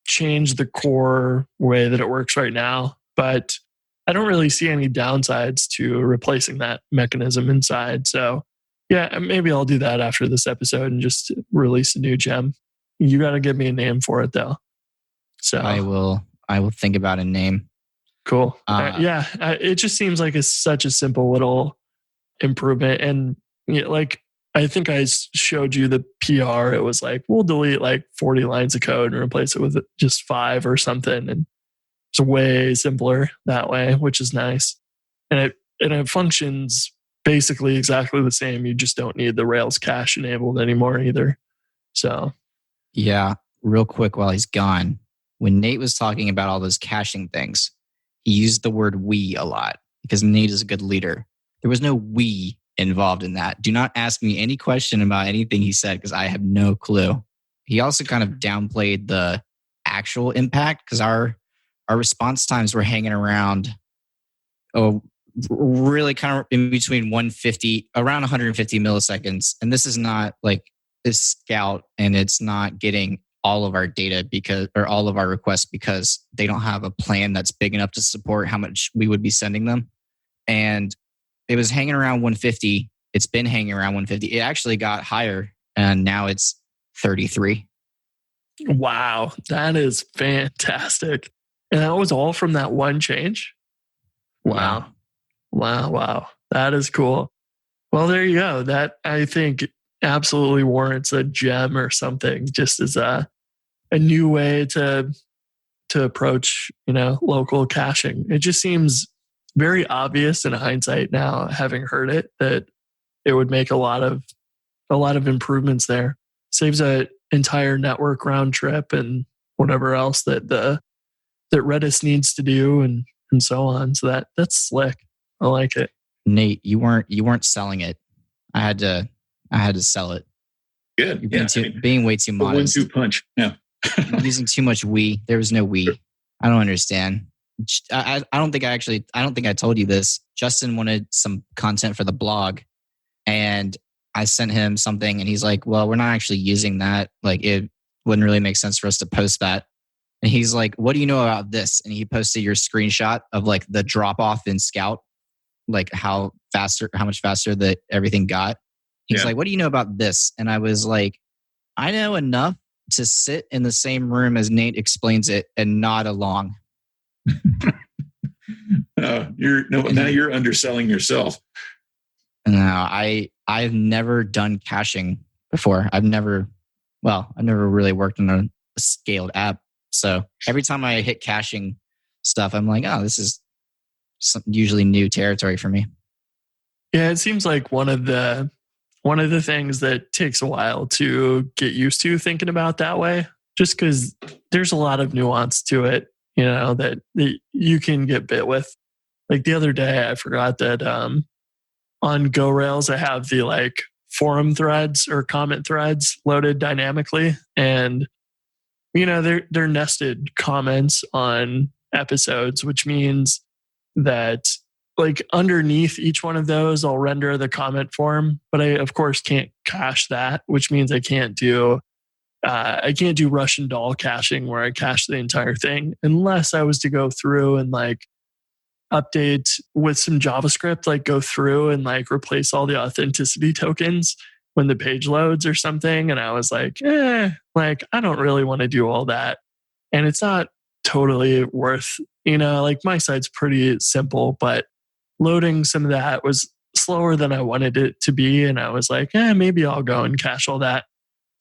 change the core way that it works right now. But I don't really see any downsides to replacing that mechanism inside. So yeah, maybe I'll do that after this episode and just release a new gem. You got to give me a name for it though. So I will think about a name. Cool. It just seems like it's such a simple little improvement. And I think I showed you the PR. It was we'll delete 40 lines of code and replace it with just 5 or something. And it's way simpler that way, which is nice. And it functions basically exactly the same. You just don't need the Rails cache enabled anymore either. So yeah, real quick while he's gone, when Nate was talking about all those caching things, he used the word we a lot because Nate is a good leader. There was no we involved in that. Do not ask me any question about anything he said because I have no clue. He also kind of downplayed the actual impact because our response times were hanging around really kind of in between around 150 milliseconds. And this is not this Scout, and it's not getting all of our data or all of our requests because they don't have a plan that's big enough to support how much we would be sending them. And it was hanging around 150. It's been hanging around 150. It actually got higher, and now it's 33. Wow, that is fantastic. And that was all from that one change? Wow. Wow. That is cool. Well, there you go. That, I think, absolutely warrants a gem or something, just as a new way to approach, local caching. It just seems very obvious in hindsight now, having heard it, that it would make a lot of improvements there. Saves an entire network round trip and whatever else that Redis needs to do and so on. So that's slick. I like it. Nate, you weren't selling it. I had to sell it. Good. You're being way too modest. 1-2 punch. Yeah. Using too much we. There was no we. I don't understand. I don't think I told you this. Justin wanted some content for the blog, and I sent him something, and he's like, "Well, we're not actually using that. It wouldn't really make sense for us to post that." And he's like, "What do you know about this?" And he posted your screenshot of the drop off in Scout. like how much faster that everything got. He's Yeah. like, what do you know about this? And I was like, I know enough to sit in the same room as Nate explains it and nod along. Now you're underselling yourself. No, I've never done caching before. I've never really worked on a scaled app. So every time I hit caching stuff, I'm like, oh, this is usually new territory for me. Yeah, it seems like one of the things that takes a while to get used to thinking about that way, just because there's a lot of nuance to it, that you can get bit with. Like the other day, I forgot that on GoRails, I have the like forum threads or comment threads loaded dynamically, and they're nested comments on episodes, which means that like underneath each one of those, I'll render the comment form, but I of course can't cache that, which means I can't do Russian doll caching where I cache the entire thing unless I was to go through and like update with some JavaScript, like go through and like replace all the authenticity tokens when the page loads or something. And I was like, like I don't really want to do all that. And it's not totally worth, like my site's pretty simple, but loading some of that was slower than I wanted it to be. And I was like, maybe I'll go and cache all that.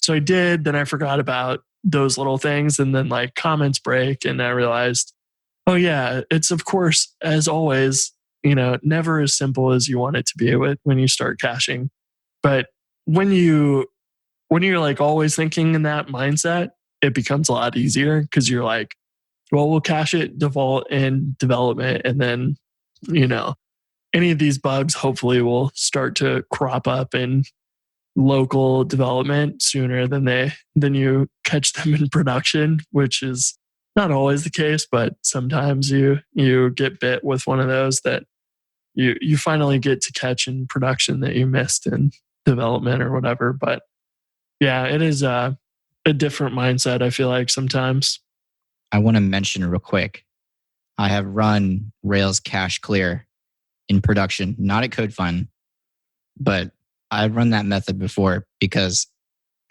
So I did. Then I forgot about those little things. And then like comments break. And I realized, oh yeah, it's of course, as always, never as simple as you want it to be when you start caching. But when you're like always thinking in that mindset, it becomes a lot easier because you're like, well, we'll cache it default in development. And then, any of these bugs hopefully will start to crop up in local development sooner than you catch them in production, which is not always the case, but sometimes you get bit with one of those that you finally get to catch in production that you missed in development or whatever. But yeah, it is a different mindset, I feel like sometimes. I want to mention real quick, I have run Rails cache clear in production, not at CodeFund, but I've run that method before because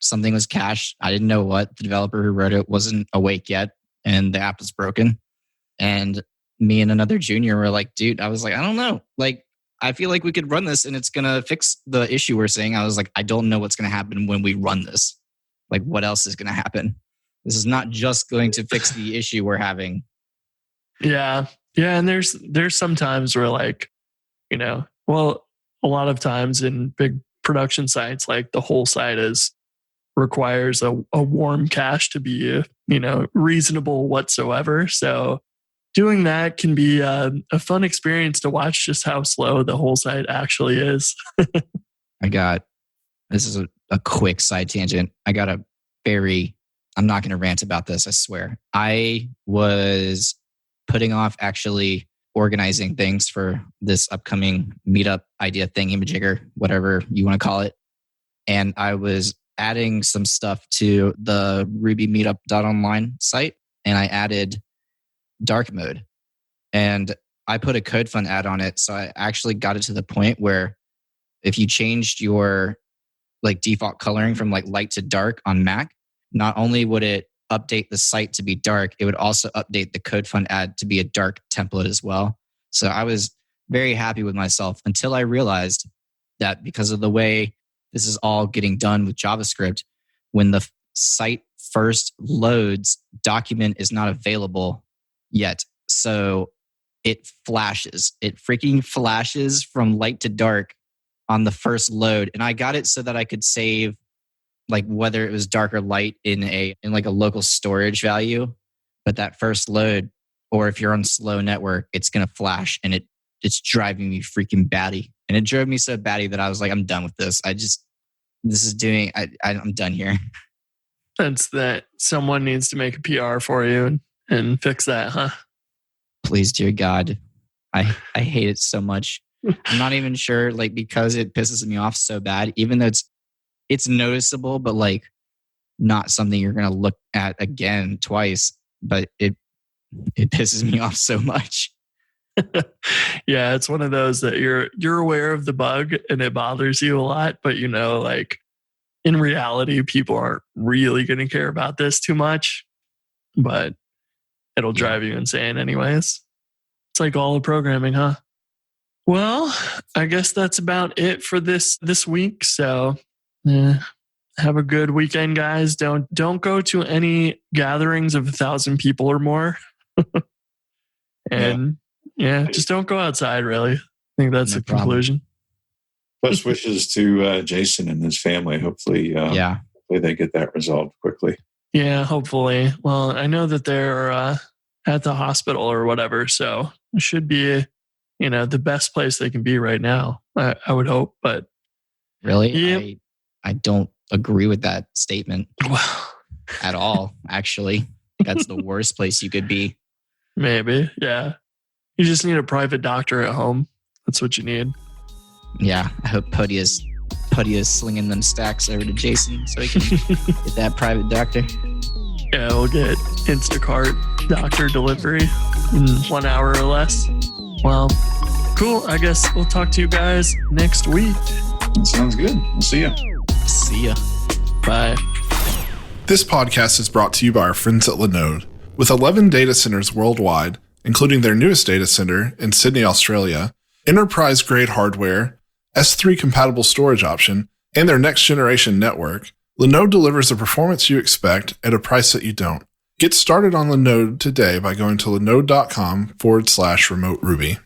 something was cached. I didn't know what. The developer who wrote it wasn't awake yet and the app was broken. And me and another junior were like, dude, I was like, I don't know. Like, I feel like we could run this and it's going to fix the issue we're seeing. I was like, I don't know what's going to happen when we run this. Like, what else is going to happen? This is not just going to fix the issue we're having. Yeah. Yeah. And there's some times where like, well, a lot of times in big production sites, like the whole site requires a warm cache to be, reasonable whatsoever. So doing that can be a fun experience to watch just how slow the whole site actually is. This is a quick side tangent. I'm not going to rant about this, I swear. I was putting off actually organizing things for this upcoming meetup idea thingamajigger, whatever you want to call it. And I was adding some stuff to the rubymeetup.online site, and I added dark mode. And I put a CodeFund ad on it. So I actually got it to the point where if you changed your like default coloring from like light to dark on Mac, not only would it update the site to be dark, it would also update the CodeFund ad to be a dark template as well. So I was very happy with myself until I realized that because of the way this is all getting done with JavaScript, when the site first loads, document is not available yet. So it flashes. It freaking flashes from light to dark on the first load. And I got it so that I could save like whether it was dark or light in like a local storage value. But that first load, or if you're on slow network, it's going to flash, and it's driving me freaking batty. And it drove me so batty that I was like, I'm done with this. I'm done here. That's that someone needs to make a PR for you and fix that, huh? Please, dear God. I hate it so much. I'm not even sure, like, because it pisses me off so bad, even though it's noticeable, but like not something you're going to look at again twice, but it pisses me off so much. Yeah, it's one of those that you're aware of the bug and it bothers you a lot, but like in reality, people aren't really going to care about this too much, but it'll drive you insane anyways. It's like all of programming, huh? Well, I guess that's about it for this week. So have a good weekend, guys. Don't go to any gatherings of 1,000 people or more. And just don't go outside, really. I think that's the conclusion. Best wishes to Jason and his family. Hopefully they get that resolved quickly. Yeah, hopefully. Well, I know that they're at the hospital or whatever, so it should be, the best place they can be right now. I would hope, but really, I don't agree with that statement at all. Actually, that's the worst place you could be. Maybe, yeah. You just need a private doctor at home. That's what you need. Yeah, I hope Putty is slinging them stacks over to Jason so he can get that private doctor. Yeah, we'll get Instacart doctor delivery in 1 hour or less. Well, cool. I guess we'll talk to you guys next week. Sounds good. We'll see ya. See ya. Bye. This podcast is brought to you by our friends at Linode. With 11 data centers worldwide, including their newest data center in Sydney, Australia, enterprise-grade hardware, S3-compatible storage option, and their next-generation network, Linode delivers the performance you expect at a price that you don't. Get started on Linode today by going to linode.com/remote Ruby.